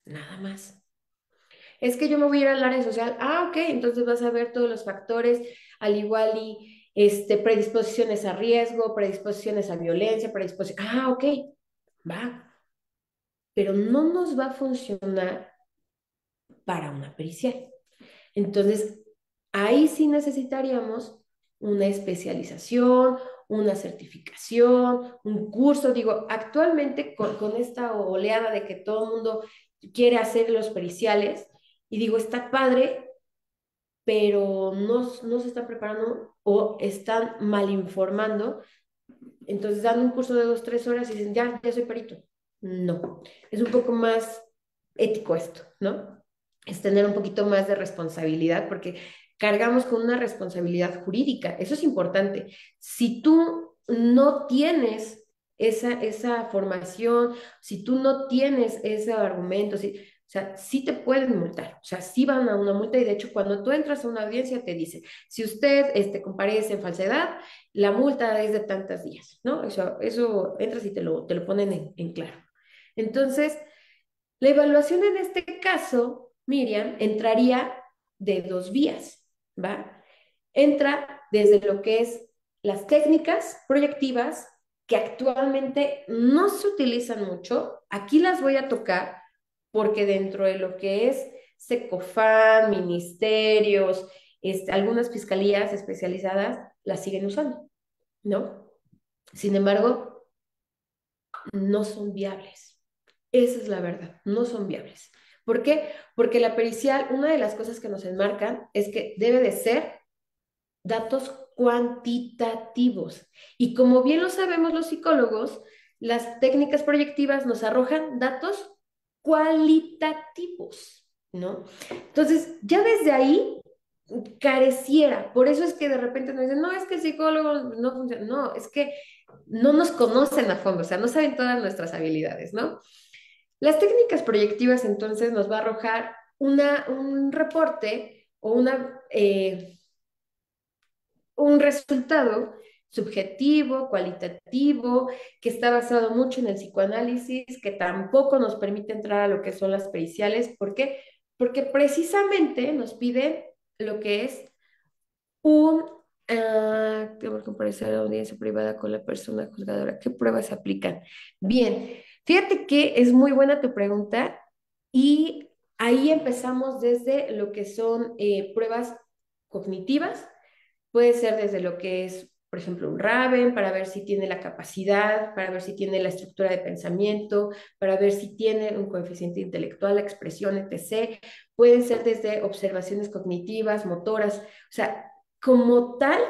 [SPEAKER 1] nada más. Es que yo me voy a ir al área social, ah, ok, entonces vas a ver todos los factores, al igual y predisposiciones a riesgo, predisposiciones a violencia, predisposiciones, ah, ok, va, pero no nos va a funcionar para una pericial. Entonces, ahí sí necesitaríamos una especialización, una certificación, un curso. Digo, actualmente con esta oleada de que todo el mundo quiere hacer los periciales, y digo, está padre, pero no se están preparando o están mal informando. Entonces dan un curso de 2, 3 horas y dicen, ya soy perito. No, es un poco más ético esto, ¿no? Es tener un poquito más de responsabilidad porque cargamos con una responsabilidad jurídica. Eso es importante. Si tú no tienes esa formación, si tú no tienes ese argumento, si, o sea, sí te pueden multar, o sea, sí van a una multa y de hecho cuando tú entras a una audiencia te dice, si usted comparece en falsedad, la multa es de tantos días, ¿no? Eso entras y te lo ponen en claro. Entonces, la evaluación en este caso, Miriam, entraría de dos vías, ¿va? Entra desde lo que es las técnicas proyectivas que actualmente no se utilizan mucho. Aquí las voy a tocar porque dentro de lo que es Secofan, ministerios, algunas fiscalías especializadas las siguen usando, ¿no? Sin embargo, no son viables. Esa es la verdad, no son viables. ¿Por qué? Porque la pericial, una de las cosas que nos enmarcan es que debe de ser datos cuantitativos. Y como bien lo sabemos los psicólogos, las técnicas proyectivas nos arrojan datos cualitativos, ¿no? Entonces, ya desde ahí careciera. Por eso es que de repente nos dicen, no, es que el psicólogo no funciona. No, es que no nos conocen a fondo, o sea, no saben todas nuestras habilidades, ¿no? Las técnicas proyectivas entonces nos va a arrojar un reporte o un resultado subjetivo, cualitativo, que está basado mucho en el psicoanálisis, que tampoco nos permite entrar a lo que son las periciales. ¿Por qué? Porque precisamente nos pide lo que es tengo que comparecer a la audiencia privada con la persona juzgadora. ¿Qué pruebas se aplican? Bien, fíjate que es muy buena tu pregunta y ahí empezamos desde lo que son pruebas cognitivas. Puede ser desde lo que es, por ejemplo, un Raven, para ver si tiene la capacidad, para ver si tiene la estructura de pensamiento, para ver si tiene un coeficiente intelectual, la expresión, etc. Pueden ser desde observaciones cognitivas, motoras, o sea, como tal,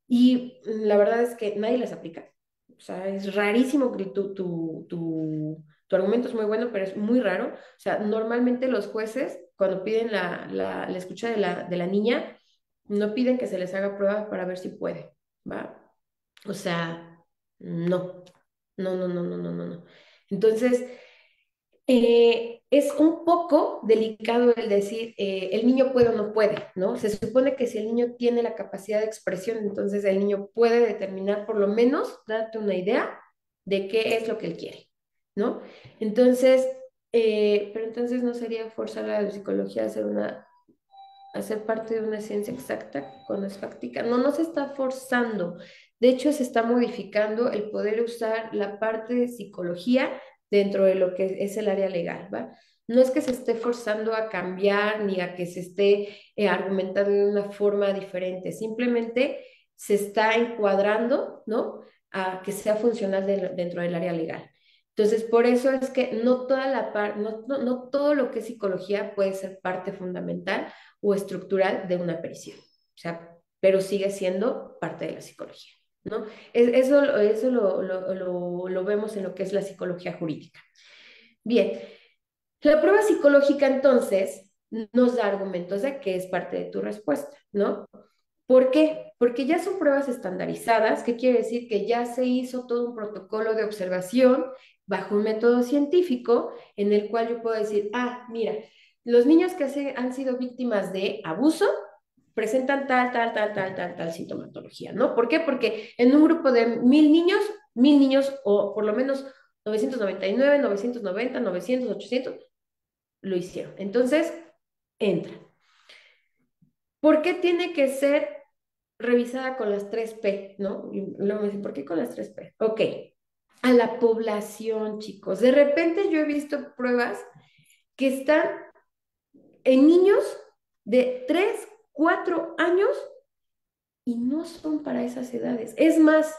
[SPEAKER 1] y la verdad es que nadie las aplica. O sea, es rarísimo que tu argumento es muy bueno, pero es muy raro. O sea, normalmente los jueces, cuando piden la escucha de la niña, no piden que se les haga pruebas para ver si puede, ¿va? O sea, no, no. Entonces, es un poco delicado el decir el niño puede o no puede, ¿no? Se supone que si el niño tiene la capacidad de expresión, entonces el niño puede determinar, por lo menos, darte una idea de qué es lo que él quiere, ¿no? Entonces, pero entonces no sería forzar a la psicología a hacer parte de una ciencia exacta cuando es fáctica. No, no se está forzando. De hecho, se está modificando el poder usar la parte de psicología dentro de lo que es el área legal, ¿va? No es que se esté forzando a cambiar ni a que se esté argumentando de una forma diferente, simplemente se está encuadrando, ¿no? A que sea funcional dentro del área legal. Entonces, por eso es que no toda no todo lo que es psicología puede ser parte fundamental o estructural de una pericia. O sea, pero sigue siendo parte de la psicología, ¿no? Eso lo vemos en lo que es la psicología jurídica. Bien, la prueba psicológica entonces nos da argumentos de que es parte de tu respuesta, ¿no? ¿Por qué? Porque ya son pruebas estandarizadas, ¿qué quiere decir? Que ya se hizo todo un protocolo de observación bajo un método científico en el cual yo puedo decir, mira, los niños que han sido víctimas de abuso presentan tal sintomatología, ¿no? ¿Por qué? Porque en un grupo de 1,000 niños, o por lo menos 999, 990, 900, 800, lo hicieron. Entonces, entra. ¿Por qué tiene que ser revisada con las 3P, ¿no? Y luego me dicen, ¿por qué con las 3P? Ok, a la población, chicos. De repente yo he visto pruebas que están en niños de 3, 4 años y no son para esas edades. Es más,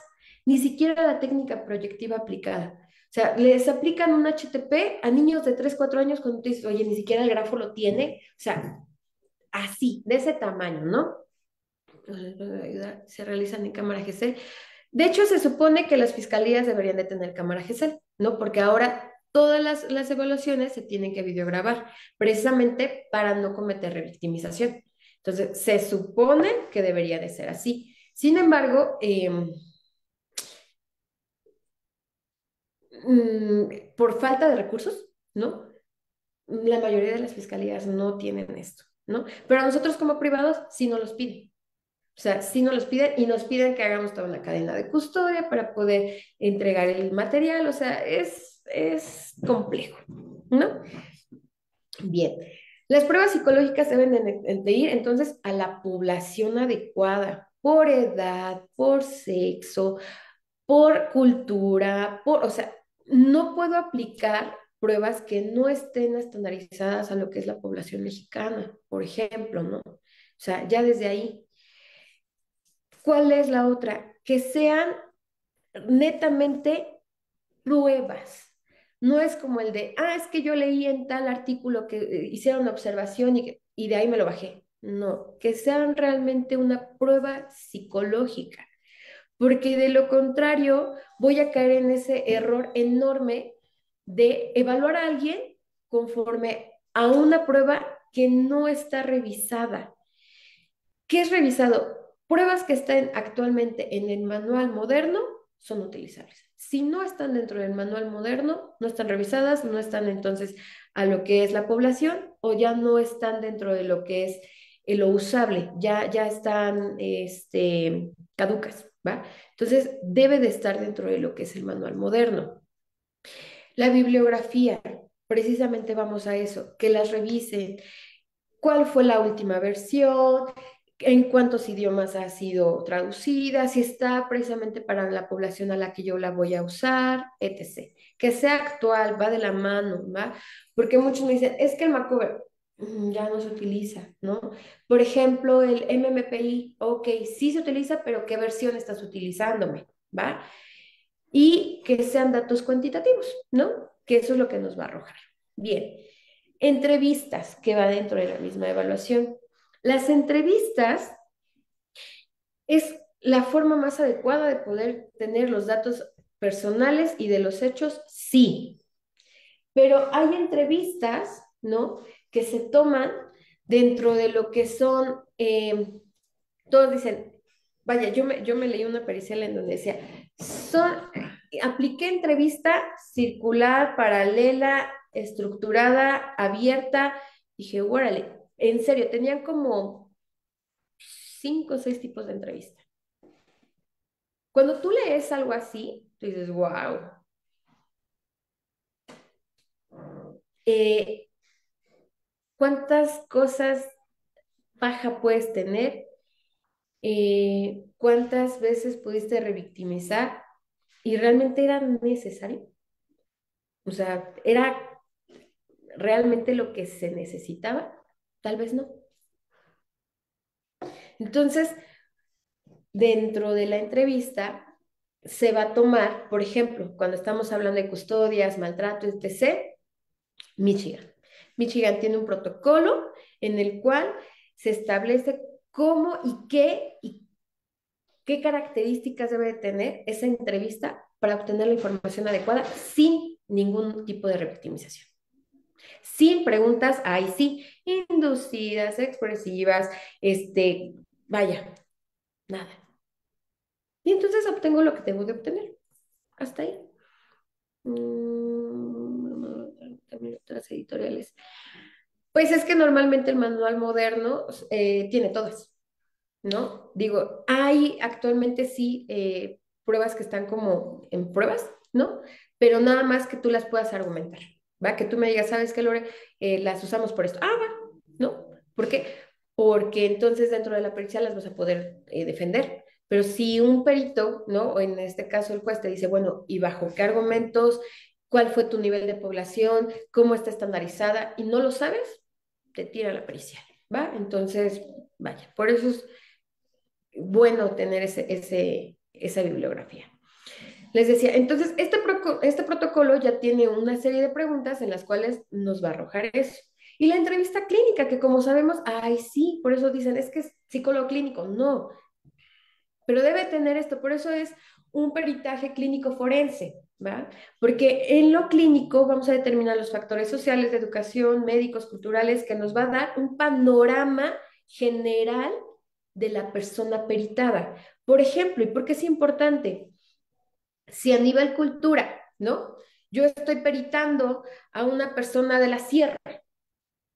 [SPEAKER 1] ni siquiera la técnica proyectiva aplicada. O sea, les aplican un HTP a niños de 3, 4 años cuando tú dices, oye, ni siquiera el grafo lo tiene. O sea, así, de ese tamaño, ¿no? Se realizan en cámara GC. De hecho, se supone que las fiscalías deberían de tener cámara GC, ¿no? Porque ahora todas las evaluaciones se tienen que videograbar, precisamente para no cometer revictimización. Entonces, se supone que debería de ser así. Sin embargo, por falta de recursos, ¿no? La mayoría de las fiscalías no tienen esto, ¿no? Pero a nosotros como privados sí nos los piden. O sea, sí nos los piden y nos piden que hagamos toda una cadena de custodia para poder entregar el material. O sea, es complejo, ¿no? Bien. Las pruebas psicológicas deben de ir entonces a la población adecuada, por edad, por sexo, por cultura, o sea, no puedo aplicar pruebas que no estén estandarizadas a lo que es la población mexicana, por ejemplo, ¿no? O sea, ya desde ahí. ¿Cuál es la otra? Que sean netamente pruebas. No es como el de, es que yo leí en tal artículo que hicieron una observación y de ahí me lo bajé. no, que sean realmente una prueba psicológica, porque de lo contrario voy a caer en ese error enorme de evaluar a alguien conforme a una prueba que no está revisada. ¿Qué es revisado? Pruebas que están actualmente en el manual moderno son utilizables. Si no están dentro del manual moderno, no están revisadas, no están entonces a lo que es la población o ya no están dentro de lo que es lo usable, ya están caducas, ¿va? Entonces debe de estar dentro de lo que es el manual moderno. La bibliografía, precisamente vamos a eso, que las revisen, cuál fue la última versión, en cuántos idiomas ha sido traducida, si está precisamente para la población a la que yo la voy a usar, etc. Que sea actual, va de la mano, ¿va? Porque muchos me dicen, es que el Macover ya no se utiliza, ¿no? Por ejemplo, el MMPI, ok, sí se utiliza, pero ¿qué versión estás utilizándome? ¿Va? Y que sean datos cuantitativos, ¿no? Que eso es lo que nos va a arrojar. Bien, entrevistas, que va dentro de la misma evaluación. Las entrevistas es la forma más adecuada de poder tener los datos personales y de los hechos, sí, pero hay entrevistas, ¿no? Que se toman dentro de lo que son, todos dicen, vaya, yo me leí una pericial en donde decía, apliqué entrevista circular, paralela, estructurada, abierta. Dije, órale, en serio, tenían como 5 o 6 tipos de entrevista. Cuando tú lees algo así, tú dices, wow. ¿Cuántas cosas paja puedes tener? ¿Cuántas veces pudiste revictimizar? ¿Y realmente era necesario? O sea, ¿era realmente lo que se necesitaba? Tal vez no. Entonces, dentro de la entrevista se va a tomar, por ejemplo, cuando estamos hablando de custodias, maltrato, etc., Michigan. Michigan tiene un protocolo en el cual se establece cómo y qué características debe tener esa entrevista para obtener la información adecuada sin ningún tipo de revictimización. Sin preguntas, ahí sí, inducidas, expresivas, vaya, nada. Y entonces obtengo lo que tengo que obtener. Hasta ahí. También otras editoriales. Pues es que normalmente el manual moderno tiene todas, ¿no? Digo, hay actualmente sí pruebas que están como en pruebas, ¿no? Pero nada más que tú las puedas argumentar, ¿va? Que tú me digas, ¿sabes qué, Lore? Las usamos por esto. Ah, va, ¿no? ¿Por qué? Porque entonces dentro de la pericia las vas a poder defender. Pero si un perito, ¿no? O en este caso el juez te dice, bueno, ¿y bajo qué argumentos? ¿Cuál fue tu nivel de población? ¿Cómo está estandarizada? Y no lo sabes, te tira la pericia, ¿va? Entonces, vaya, por eso es bueno tener esa bibliografía. Les decía, entonces, este protocolo ya tiene una serie de preguntas en las cuales nos va a arrojar eso. Y la entrevista clínica, que como sabemos, ay, sí, por eso dicen, es que es psicólogo clínico. No, pero debe tener esto, por eso es un peritaje clínico forense, ¿va? Porque en lo clínico vamos a determinar los factores sociales, de educación, médicos, culturales, que nos va a dar un panorama general de la persona peritada. Por ejemplo, ¿y por qué es importante? Si a nivel cultura, ¿no? Yo estoy peritando a una persona de la sierra,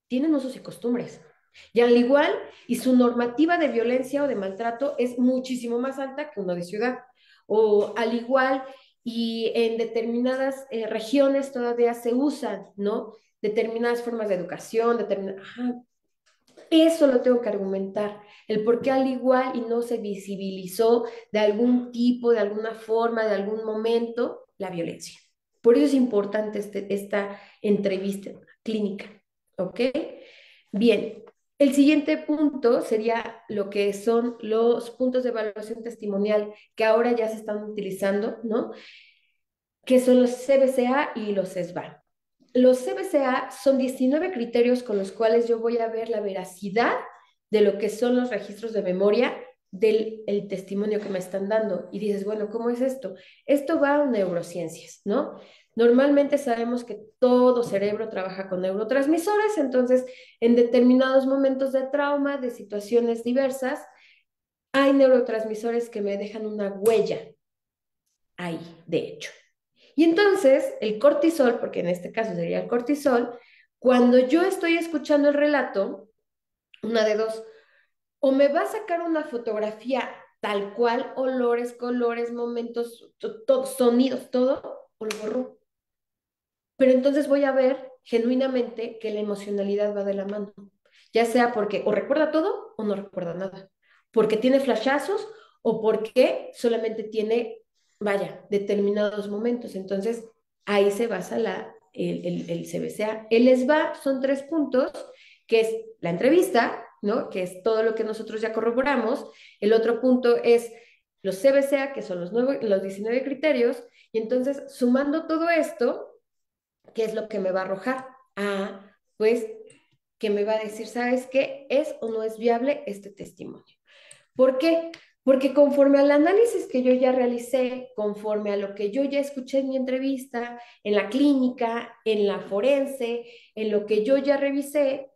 [SPEAKER 1] tienen usos y costumbres. Y al igual, y su normativa de violencia o de maltrato es muchísimo más alta que uno de ciudad. O al igual, y en determinadas regiones todavía se usan, ¿no? Determinadas formas de educación, eso lo tengo que argumentar, el por qué al igual y no se visibilizó de algún tipo, de alguna forma, de algún momento, la violencia. Por eso es importante esta entrevista clínica, ¿ok? Bien, el siguiente punto sería lo que son los puntos de evaluación testimonial que ahora ya se están utilizando, ¿no? Que son los CBCA y los SBA. Los CBCA son 19 criterios con los cuales yo voy a ver la veracidad de lo que son los registros de memoria del el testimonio que me están dando. Y dices, bueno, ¿cómo es esto? Esto va a neurociencias, ¿no? Normalmente sabemos que todo cerebro trabaja con neurotransmisores, entonces en determinados momentos de trauma, de situaciones diversas, hay neurotransmisores que me dejan una huella ahí, de hecho. Y entonces el cortisol, porque en este caso sería el cortisol, cuando yo estoy escuchando el relato, una de dos, o me va a sacar una fotografía tal cual, olores, colores, momentos, sonidos, todo, o lo borro. Pero entonces voy a ver genuinamente que la emocionalidad va de la mano, ya sea porque o recuerda todo o no recuerda nada, porque tiene flashazos o porque solamente tiene, vaya, determinados momentos. Entonces ahí se basa el CBCA. El SBA son 3 puntos, que es la entrevista, ¿no? Que es todo lo que nosotros ya corroboramos. El otro punto es los CBCA, que son los 19 criterios. Y entonces, sumando todo esto, ¿qué es lo que me va a arrojar? Ah, pues que me va a decir, ¿sabes qué? ¿Es o no es viable este testimonio? ¿Por qué? Porque conforme al análisis que yo ya realicé, conforme a lo que yo ya escuché en mi entrevista, en la clínica, en la forense, en lo que yo ya revisé,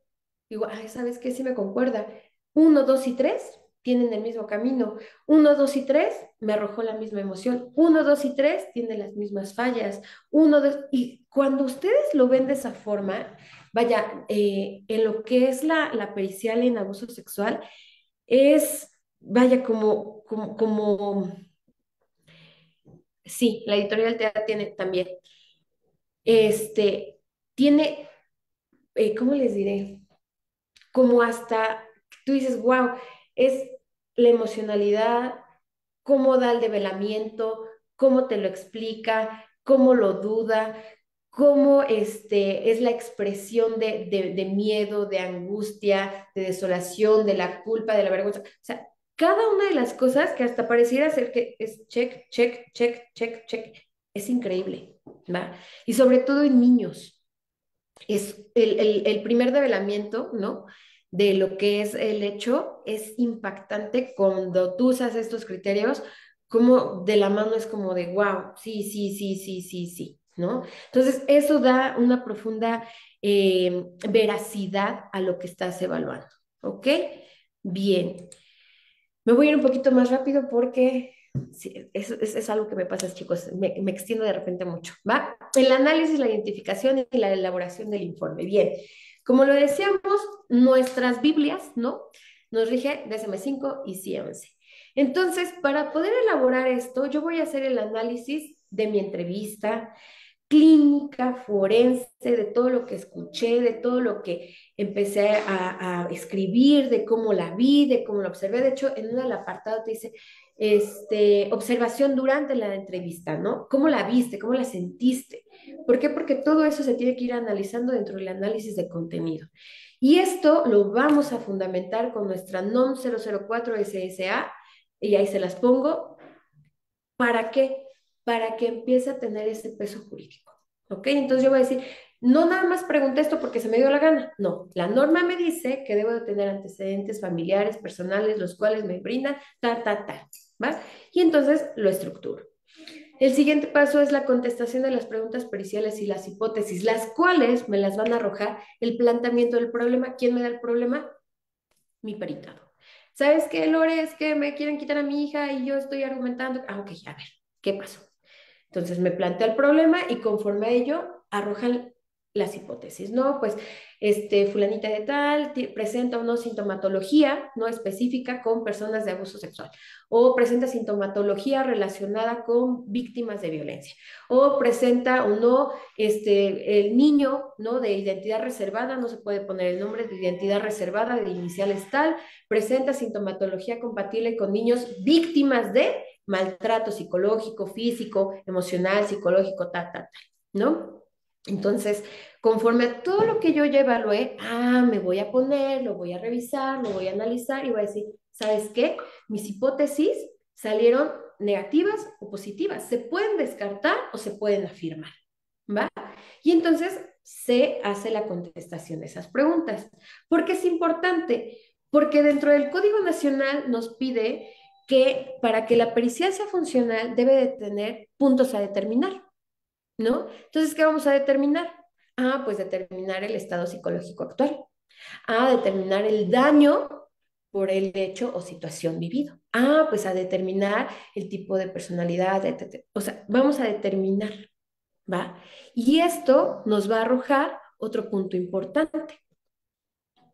[SPEAKER 1] digo, ay, ¿sabes qué? Sí me concuerda. Uno, dos y tres tienen el mismo camino. Uno, dos y tres me arrojó la misma emoción. Uno, dos y tres tienen las mismas fallas. Uno, dos, y cuando ustedes lo ven de esa forma, vaya, en lo que es la pericial en abuso sexual, es, vaya, sí, la editorial TEA tiene también, este, tiene, ¿cómo les diré? Como hasta, tú dices, wow, es la emocionalidad, cómo da el develamiento, cómo te lo explica, cómo lo duda, cómo es la expresión de miedo, de angustia, de desolación, de la culpa, de la vergüenza. O sea, cada una de las cosas que hasta pareciera ser que es check, check, check, check, check, es increíble, ¿va? Y sobre todo en niños es el primer develamiento, ¿no? De lo que es el hecho, es impactante cuando tú usas estos criterios, como de la mano es como de, wow, sí, sí, sí, sí, sí, sí, ¿no? Entonces, eso da una profunda veracidad a lo que estás evaluando, ¿ok? Bien. Me voy a ir un poquito más rápido porque sí, es algo que me pasa, chicos, me extiendo de repente mucho, ¿va? El análisis, la identificación y la elaboración del informe. Bien, como lo decíamos, nuestras Biblias, ¿no? Nos rige DSM-5 y CIE-11. Entonces, para poder elaborar esto, yo voy a hacer el análisis de mi entrevista, clínica, forense, de todo lo que escuché, de todo lo que empecé a escribir, de cómo la vi, de cómo la observé. De hecho, en uno del apartado te dice, observación durante la entrevista, ¿no? ¿Cómo la viste? ¿Cómo la sentiste? ¿Por qué? Porque todo eso se tiene que ir analizando dentro del análisis de contenido. Y esto lo vamos a fundamentar con nuestra NOM 004 SSA, y ahí se las pongo. ¿Para qué? Para que empiece a tener ese peso jurídico. ¿Ok? Entonces yo voy a decir, no nada más pregunté esto porque se me dio la gana. No, la norma me dice que debo de tener antecedentes familiares, personales, los cuales me brindan, ¿va? Y entonces lo estructuro. El siguiente paso es la contestación de las preguntas periciales y las hipótesis, las cuales me las van a arrojar el planteamiento del problema. ¿Quién me da el problema? Mi peritado. ¿Sabes qué, Lore? Es que me quieren quitar a mi hija y yo estoy argumentando. Ah, ok, a ver, ¿qué pasó? Entonces me plantea el problema y conforme a ello arrojan las hipótesis, ¿no? Pues fulanita de tal presenta o no sintomatología no específica con personas de abuso sexual, o presenta sintomatología relacionada con víctimas de violencia, o presenta o no el niño, ¿no? De identidad reservada, no se puede poner el nombre de identidad reservada, de iniciales tal, presenta sintomatología compatible con niños víctimas de maltrato psicológico, físico, emocional, psicológico, ¿no? Entonces, conforme a todo lo que yo ya evalué, me voy a poner, lo voy a revisar, lo voy a analizar y voy a decir, ¿sabes qué? Mis hipótesis salieron negativas o positivas. Se pueden descartar o se pueden afirmar, ¿va? Y entonces se hace la contestación de esas preguntas. ¿Por qué es importante? Porque dentro del Código Nacional nos pide que para que la pericial sea funcional debe de tener puntos a determinar, ¿no? Entonces, ¿qué vamos a determinar? Ah, pues determinar el estado psicológico actual. Ah, determinar el daño por el hecho o situación vivido. Ah, pues a determinar el tipo de personalidad, etc. O sea, vamos a determinar, ¿va? Y esto nos va a arrojar otro punto importante,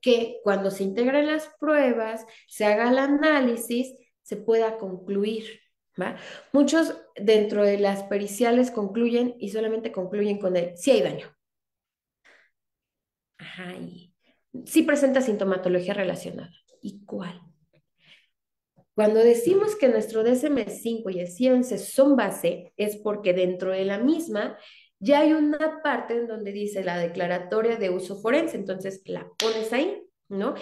[SPEAKER 1] que cuando se integren las pruebas, se haga el análisis, se pueda concluir, ¿va? Muchos dentro de las periciales concluyen y solamente concluyen con el si hay daño. Ajá, y sí presenta sintomatología relacionada. ¿Y cuál? Cuando decimos que nuestro DSM-5 y el CIE-11 son base, es porque dentro de la misma ya hay una parte en donde dice la declaratoria de uso forense, entonces la pones ahí, ¿no?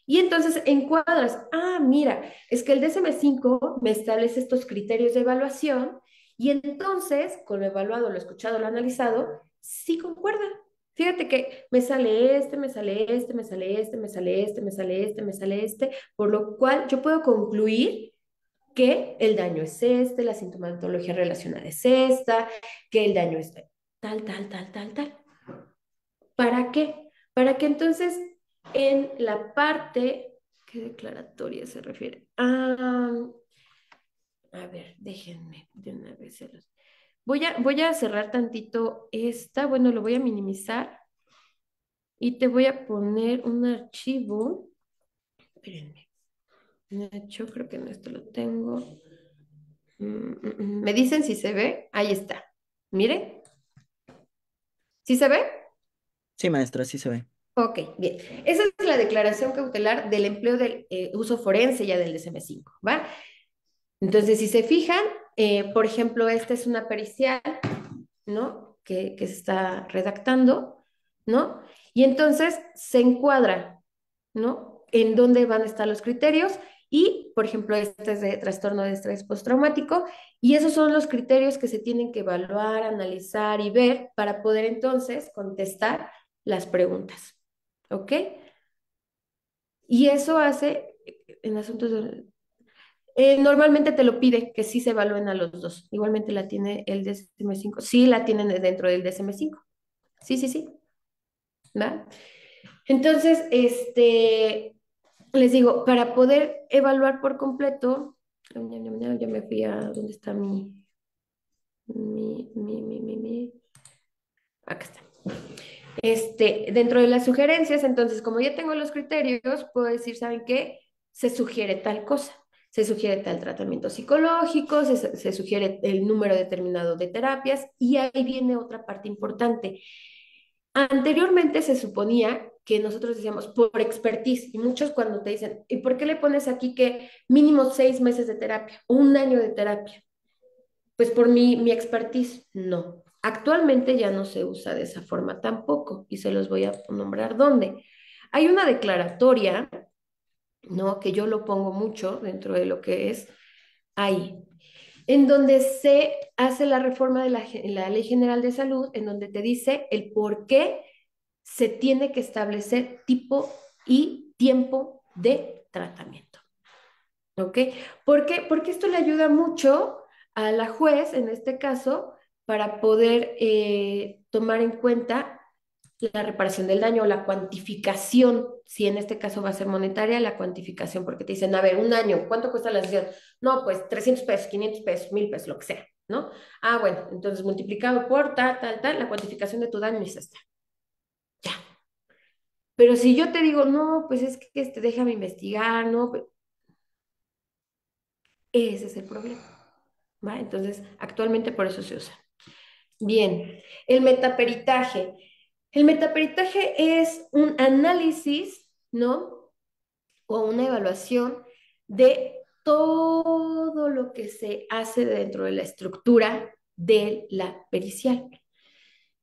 [SPEAKER 1] Y entonces encuadras, ah, mira, es que el DSM-5 me establece estos criterios de evaluación y entonces, con lo evaluado, lo escuchado, lo analizado, sí concuerda. Fíjate que me sale este, me sale este, me sale este, me sale este, me sale este, me sale este, por lo cual yo puedo concluir que el daño es este, la sintomatología relacionada es esta, que el daño es tal, tal, tal, tal, tal. ¿Para qué? Para que entonces en la parte, ¿qué declaratoria se refiere? A ver, déjenme de una vez se los... Voy a cerrar tantito esta, bueno, lo voy a minimizar y te voy a poner un archivo. Espérenme. Yo creo que en esto lo tengo. ¿Me dicen si se ve? Ahí está. Miren. ¿Sí se ve?
[SPEAKER 2] Sí, maestra, sí se ve.
[SPEAKER 1] Ok, bien. Esa es la declaración cautelar del empleo del uso forense ya del DSM-5, ¿va? Entonces, si se fijan, por ejemplo, esta es una pericial, ¿no? Que se está redactando, ¿no? Y entonces se encuadra, ¿no? En dónde van a estar los criterios y, por ejemplo, este es de trastorno de estrés postraumático y esos son los criterios que se tienen que evaluar, analizar y ver para poder entonces contestar las preguntas, ¿ok? Y eso hace en asuntos de... normalmente te lo pide que sí se evalúen a los dos. Igualmente la tiene el DSM-5. Sí la tienen dentro del DSM-5. Sí, sí, sí. ¿Va? Entonces, les digo, para poder evaluar por completo, ya me fui a dónde está acá está. Dentro de las sugerencias, entonces, como ya tengo los criterios, puedo decir, ¿saben qué? Se sugiere tal cosa, se sugiere tal tratamiento psicológico, se sugiere el número determinado de terapias, y ahí viene otra parte importante. Anteriormente se suponía que nosotros decíamos por expertise, y muchos cuando te dicen, ¿y por qué le pones aquí que mínimo 6 meses de terapia o un año de terapia? Pues por mi expertise, no. Actualmente ya no se usa de esa forma tampoco, y se los voy a nombrar dónde. Hay una declaratoria, ¿no? Que yo lo pongo mucho dentro de lo que es ahí, en donde se hace la reforma de la Ley General de Salud, en donde te dice el por qué se tiene que establecer tipo y tiempo de tratamiento. ¿Ok? ¿Por qué? Porque esto le ayuda mucho a la juez, en este caso, para poder tomar en cuenta la reparación del daño o la cuantificación, si en este caso va a ser monetaria, la cuantificación, porque te dicen, a ver, un año, ¿cuánto cuesta la sesión? No, pues 300 pesos, 500 pesos, 1000 pesos, lo que sea, ¿no? Ah, bueno, entonces multiplicado por tal, tal, tal, la cuantificación de tu daño es esta. Ya. Pero si yo te digo, no, pues es que déjame investigar, ¿no? Ese es el problema, ¿va? Entonces, actualmente por eso se usa. Bien, el metaperitaje. El metaperitaje es un análisis, ¿no? O una evaluación de todo lo que se hace dentro de la estructura de la pericial.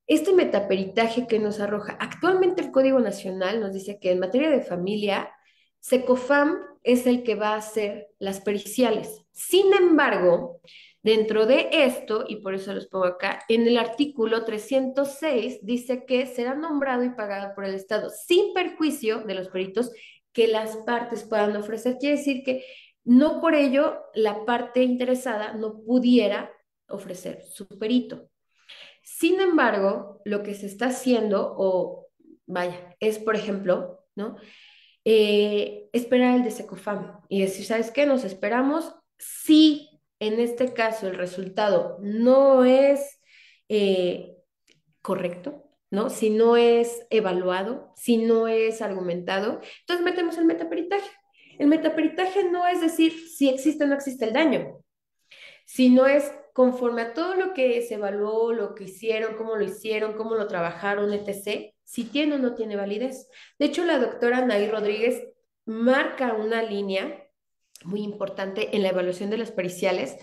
[SPEAKER 1] Este metaperitaje que nos arroja actualmente el Código Nacional nos dice que en materia de familia, SECOFAM es el que va a hacer las periciales. Sin embargo, dentro de esto, y por eso los pongo acá, en el artículo 306 dice que será nombrado y pagado por el Estado sin perjuicio de los peritos que las partes puedan ofrecer. Quiere decir que no por ello la parte interesada no pudiera ofrecer su perito. Sin embargo, lo que se está haciendo, o vaya, es, por ejemplo, ¿no? Esperar el DSECOFAM y decir, ¿sabes qué? Nos esperamos. Si en este caso el resultado no es eh, correcto, ¿no? Si no es evaluado, si no es argumentado, entonces metemos el metaperitaje. El metaperitaje no es decir si existe o no existe el daño, sino es conforme a todo lo que se evaluó, lo que hicieron, cómo lo trabajaron, etc., si tiene o no tiene validez. De hecho, la doctora Anaí Rodríguez marca una línea muy importante en la evaluación de las periciales,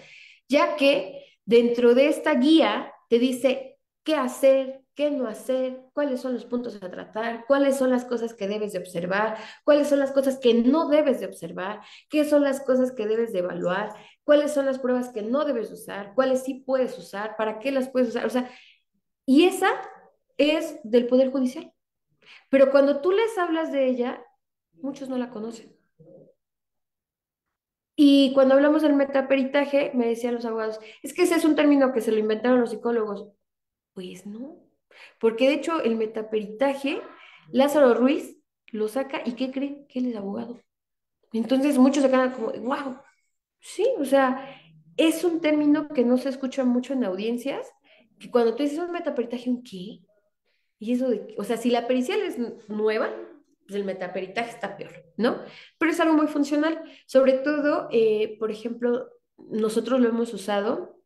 [SPEAKER 1] ya que dentro de esta guía te dice qué hacer, qué no hacer, cuáles son los puntos a tratar, cuáles son las cosas que debes de observar, cuáles son las cosas que no debes de observar, qué son las cosas que debes de evaluar, cuáles son las pruebas que no debes usar, cuáles sí puedes usar, para qué las puedes usar. O sea, y esa es del Poder Judicial. Pero cuando tú les hablas de ella, muchos no la conocen. Y cuando hablamos del metaperitaje, me decían los abogados, es que ese es un término que se lo inventaron los psicólogos. Pues no, porque de hecho el metaperitaje, Lázaro Ruiz lo saca y ¿qué creen? Que él es abogado. Entonces muchos se quedan como, wow, sí, o sea, es un término que no se escucha mucho en audiencias, que cuando tú dices un metaperitaje, ¿un qué? Y eso de, o sea, si la pericial es nueva, pues el metaperitaje está peor, ¿no? Pero es algo muy funcional. Sobre todo, por ejemplo, nosotros lo hemos usado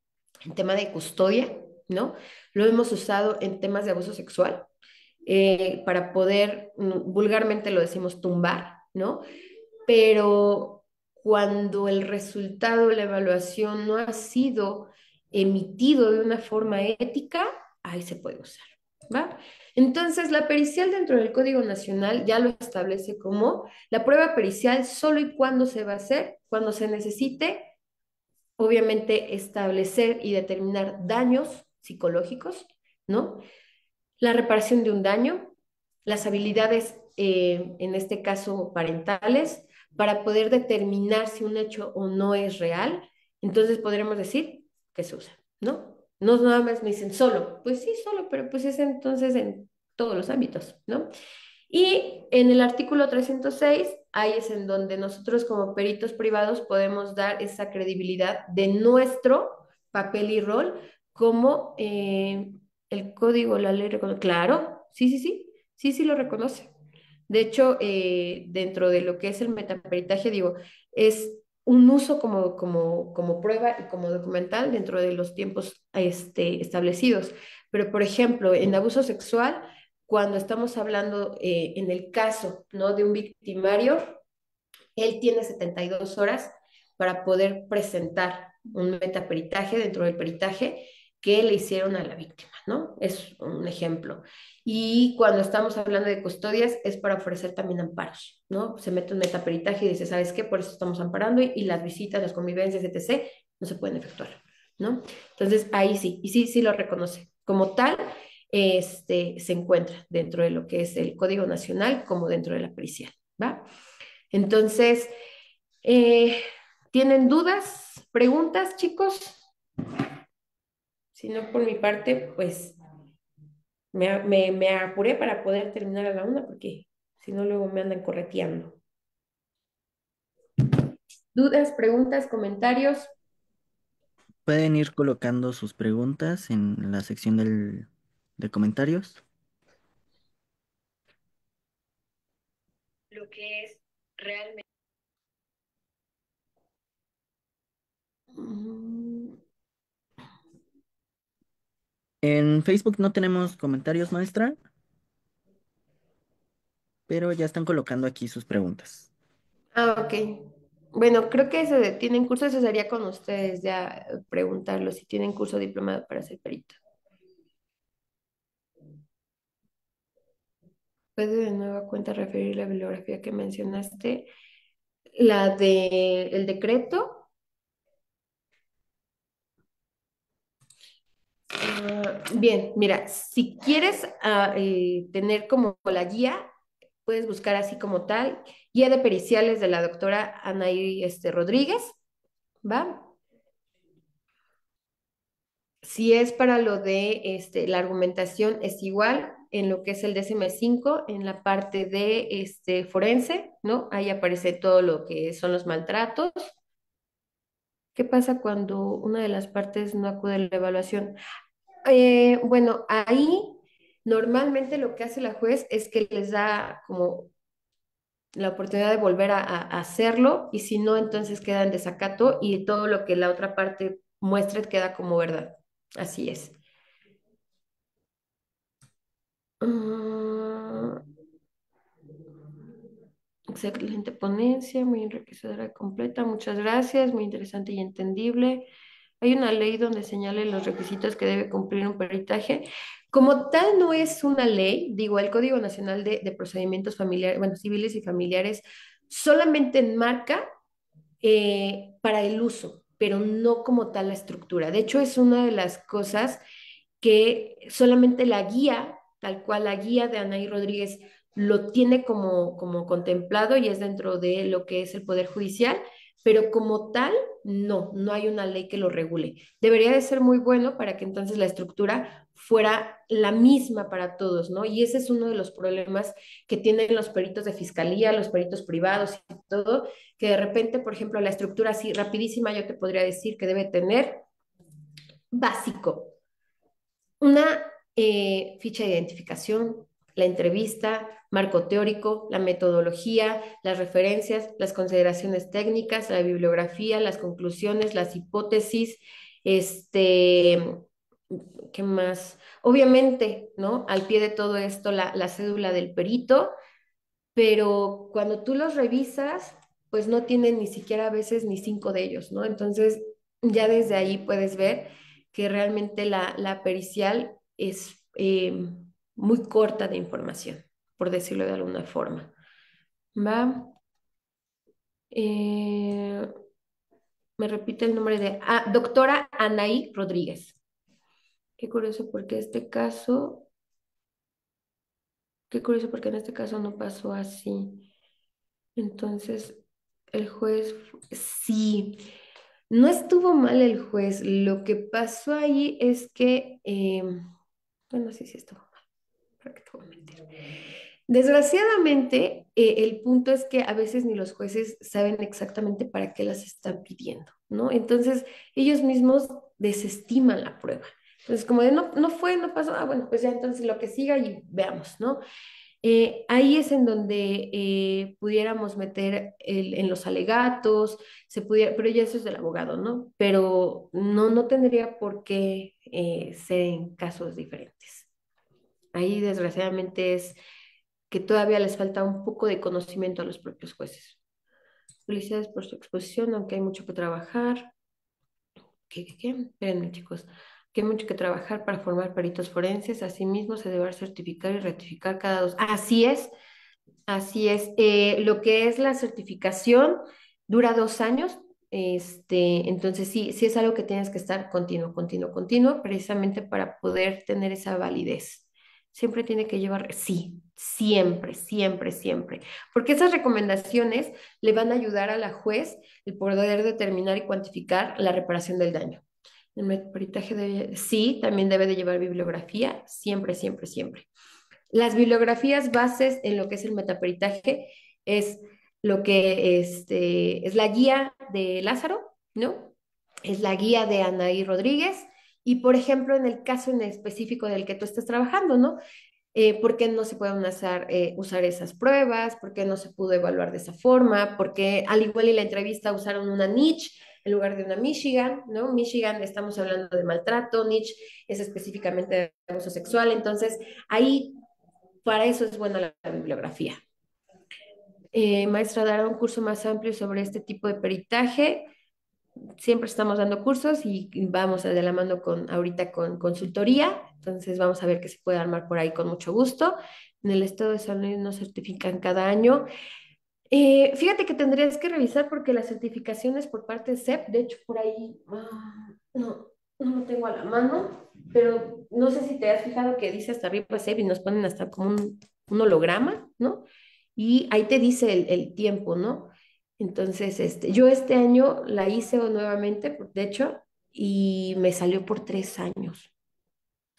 [SPEAKER 1] en tema de custodia, ¿no? Lo hemos usado en temas de abuso sexual, para poder, vulgarmente lo decimos, tumbar, ¿no? Pero cuando el resultado, la evaluación no ha sido emitido de una forma ética, ahí se puede usar, ¿va? Entonces, la pericial dentro del Código Nacional ya lo establece como la prueba pericial solo y cuando se va a hacer, cuando se necesite, obviamente, establecer y determinar daños psicológicos, ¿no? La reparación de un daño, las habilidades, en este caso parentales, para poder determinar si un hecho o no es real. Entonces podremos decir que se usa, ¿no? No nada más me dicen solo, pues sí, solo, pero pues es entonces en todos los ámbitos, ¿no? Y en el artículo 306, ahí es en donde nosotros como peritos privados podemos dar esa credibilidad de nuestro papel y rol como el código, la ley reconoce. Claro, sí lo reconoce. De hecho, dentro de lo que es el metaperitaje, digo, es un uso como prueba y como documental dentro de los tiempos establecidos. Pero, por ejemplo, en abuso sexual, cuando estamos hablando en el caso, ¿no?, de un victimario, él tiene 72 horas para poder presentar un metaperitaje dentro del peritaje que le hicieron a la víctima, ¿no? Es un ejemplo. Y cuando estamos hablando de custodias, es para ofrecer también amparos, ¿no? Se mete un metaperitaje y dice, ¿sabes qué? Por eso estamos amparando y las visitas, las convivencias, etc., no se pueden efectuar, ¿no? Entonces, ahí sí, y sí lo reconoce. Como tal, se encuentra dentro de lo que es el Código Nacional como dentro de la pericial, ¿va? Entonces, eh, ¿tienen dudas, preguntas, chicos? Si no, por mi parte, pues me apuré para poder terminar a la una, porque si no, luego me andan correteando. ¿Dudas, preguntas, comentarios?
[SPEAKER 2] Pueden ir colocando sus preguntas en la sección de comentarios.
[SPEAKER 1] Lo que es realmente. Mm,
[SPEAKER 2] En Facebook no tenemos comentarios, maestra, pero ya están colocando aquí sus preguntas.
[SPEAKER 1] ok. Bueno, creo que eso de tienen curso, eso sería con ustedes ya, preguntarlo si tienen curso diplomado para ser perito. ¿Puede de nueva cuenta referir la bibliografía que mencionaste? La de el decreto. Bien, mira, si quieres tener como la guía, puedes buscar así como tal, guía de periciales de la doctora Anaí Rodríguez, ¿va? Si es para lo de la argumentación, es igual en lo que es el DSM-5, en la parte de forense, ¿no? Ahí aparece todo lo que son los maltratos. ¿Qué pasa cuando una de las partes no acude a la evaluación? Bueno, ahí normalmente lo que hace la juez es que les da como la oportunidad de volver a hacerlo y si no, entonces queda en desacato y todo lo que la otra parte muestre queda como verdad. Así es. Ah, excelente ponencia, muy enriquecedora y completa. Muchas gracias, muy interesante y entendible. Hay una ley donde señala los requisitos que debe cumplir un peritaje. Como tal, no es una ley, digo, el Código Nacional de Procedimientos Familiares, bueno, civiles y familiares, solamente enmarca para el uso, pero no como tal la estructura. De hecho, es una de las cosas que solamente la guía, tal cual la guía de Anaí Rodríguez, lo tiene como contemplado y es dentro de lo que es el Poder Judicial, pero como tal, no hay una ley que lo regule. Debería de ser muy bueno para que entonces la estructura fuera la misma para todos, ¿no? Y ese es uno de los problemas que tienen los peritos de fiscalía, los peritos privados y todo, que de repente, por ejemplo, la estructura así rapidísima, yo te podría decir que debe tener básico, una ficha de identificación, la entrevista, marco teórico, la metodología, las referencias, las consideraciones técnicas, la bibliografía, las conclusiones, las hipótesis, este, ¿qué más? Obviamente, ¿no? Al pie de todo esto, la cédula del perito, pero cuando tú los revisas, pues no tienen ni siquiera a veces ni 5 de ellos, ¿no? Entonces, ya desde ahí puedes ver que realmente la pericial es muy corta de información, por decirlo de alguna forma. ¿Va? Eh, me repite el nombre de doctora Anaí Rodríguez. Qué curioso porque qué curioso porque en este caso no pasó así. Entonces, el juez, sí, no estuvo mal el juez. Lo que pasó ahí es que, bueno, sí estuvo mal. ¿Para qué te voy a mentir? Desgraciadamente, el punto es que a veces ni los jueces saben exactamente para qué las están pidiendo, ¿no? Entonces, ellos mismos desestiman la prueba. Entonces, como de no fue, no pasó, bueno, pues ya entonces lo que siga y veamos, ¿no? Ahí es en donde pudiéramos meter en los alegatos, se pudiera, pero ya eso es del abogado, ¿no? Pero no tendría por qué ser en casos diferentes. Ahí desgraciadamente es que todavía les falta un poco de conocimiento a los propios jueces. Felicidades por su exposición, aunque hay mucho que trabajar. ¿Qué? Espérenme, chicos. Que hay mucho que trabajar para formar peritos forenses. Asimismo, se deberá certificar y ratificar cada dos. Así es. Así es. Lo que es la certificación dura 2 años. Entonces sí es algo que tienes que estar continuo, precisamente para poder tener esa validez. Siempre tiene que llevar, sí, siempre, porque esas recomendaciones le van a ayudar a la juez el poder determinar y cuantificar la reparación del daño. El peritaje sí, también debe de llevar bibliografía, siempre. Las bibliografías bases en lo que es el metaperitaje es lo que es la guía de Lázaro, ¿no? Es la guía de Anaí Rodríguez y, por ejemplo, en el caso en específico del que tú estás trabajando, ¿no? ¿Por qué no se pueden usar esas pruebas? ¿Por qué no se pudo evaluar de esa forma? Porque al igual en la entrevista usaron una niche en lugar de una Michigan, ¿no? Michigan estamos hablando de maltrato, niche es específicamente de abuso sexual, entonces ahí para eso es buena la bibliografía. Maestra, dará un curso más amplio sobre este tipo de peritaje. Siempre estamos dando cursos y vamos de la mano ahorita con consultoría. Entonces vamos a ver qué se puede armar por ahí con mucho gusto. En el estado de salud nos certifican cada año. Fíjate que tendrías que revisar porque las certificaciones por parte de CEP, de hecho por ahí, no lo tengo a la mano, pero no sé si te has fijado que dice hasta arriba CEP y nos ponen hasta como un holograma, ¿no? y ahí te dice el tiempo, ¿no? Entonces, yo este año la hice nuevamente, de hecho, y me salió por 3 años,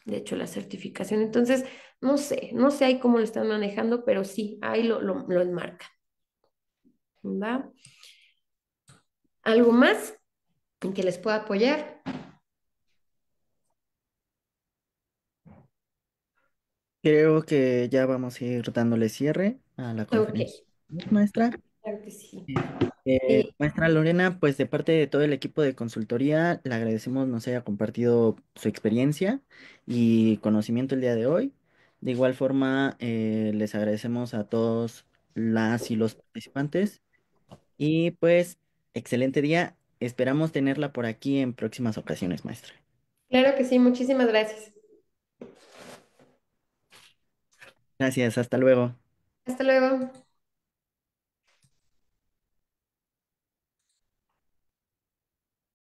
[SPEAKER 1] de hecho, la certificación. Entonces, no sé ahí cómo lo están manejando, pero sí, ahí lo enmarca, ¿va? ¿Algo más en que les pueda apoyar?
[SPEAKER 2] Creo que ya vamos a ir dándole cierre a la
[SPEAKER 1] Ok,
[SPEAKER 2] conferencia, maestra.
[SPEAKER 1] claro que sí.
[SPEAKER 2] Maestra Lorena, pues de parte de todo el equipo de consultoría, le agradecemos nos haya compartido su experiencia y conocimiento el día de hoy. De igual forma, les agradecemos a todos las y los participantes y pues excelente día. Esperamos tenerla por aquí en próximas ocasiones, maestra.
[SPEAKER 1] Claro que sí, muchísimas gracias.
[SPEAKER 2] Gracias, hasta luego.
[SPEAKER 1] Hasta luego.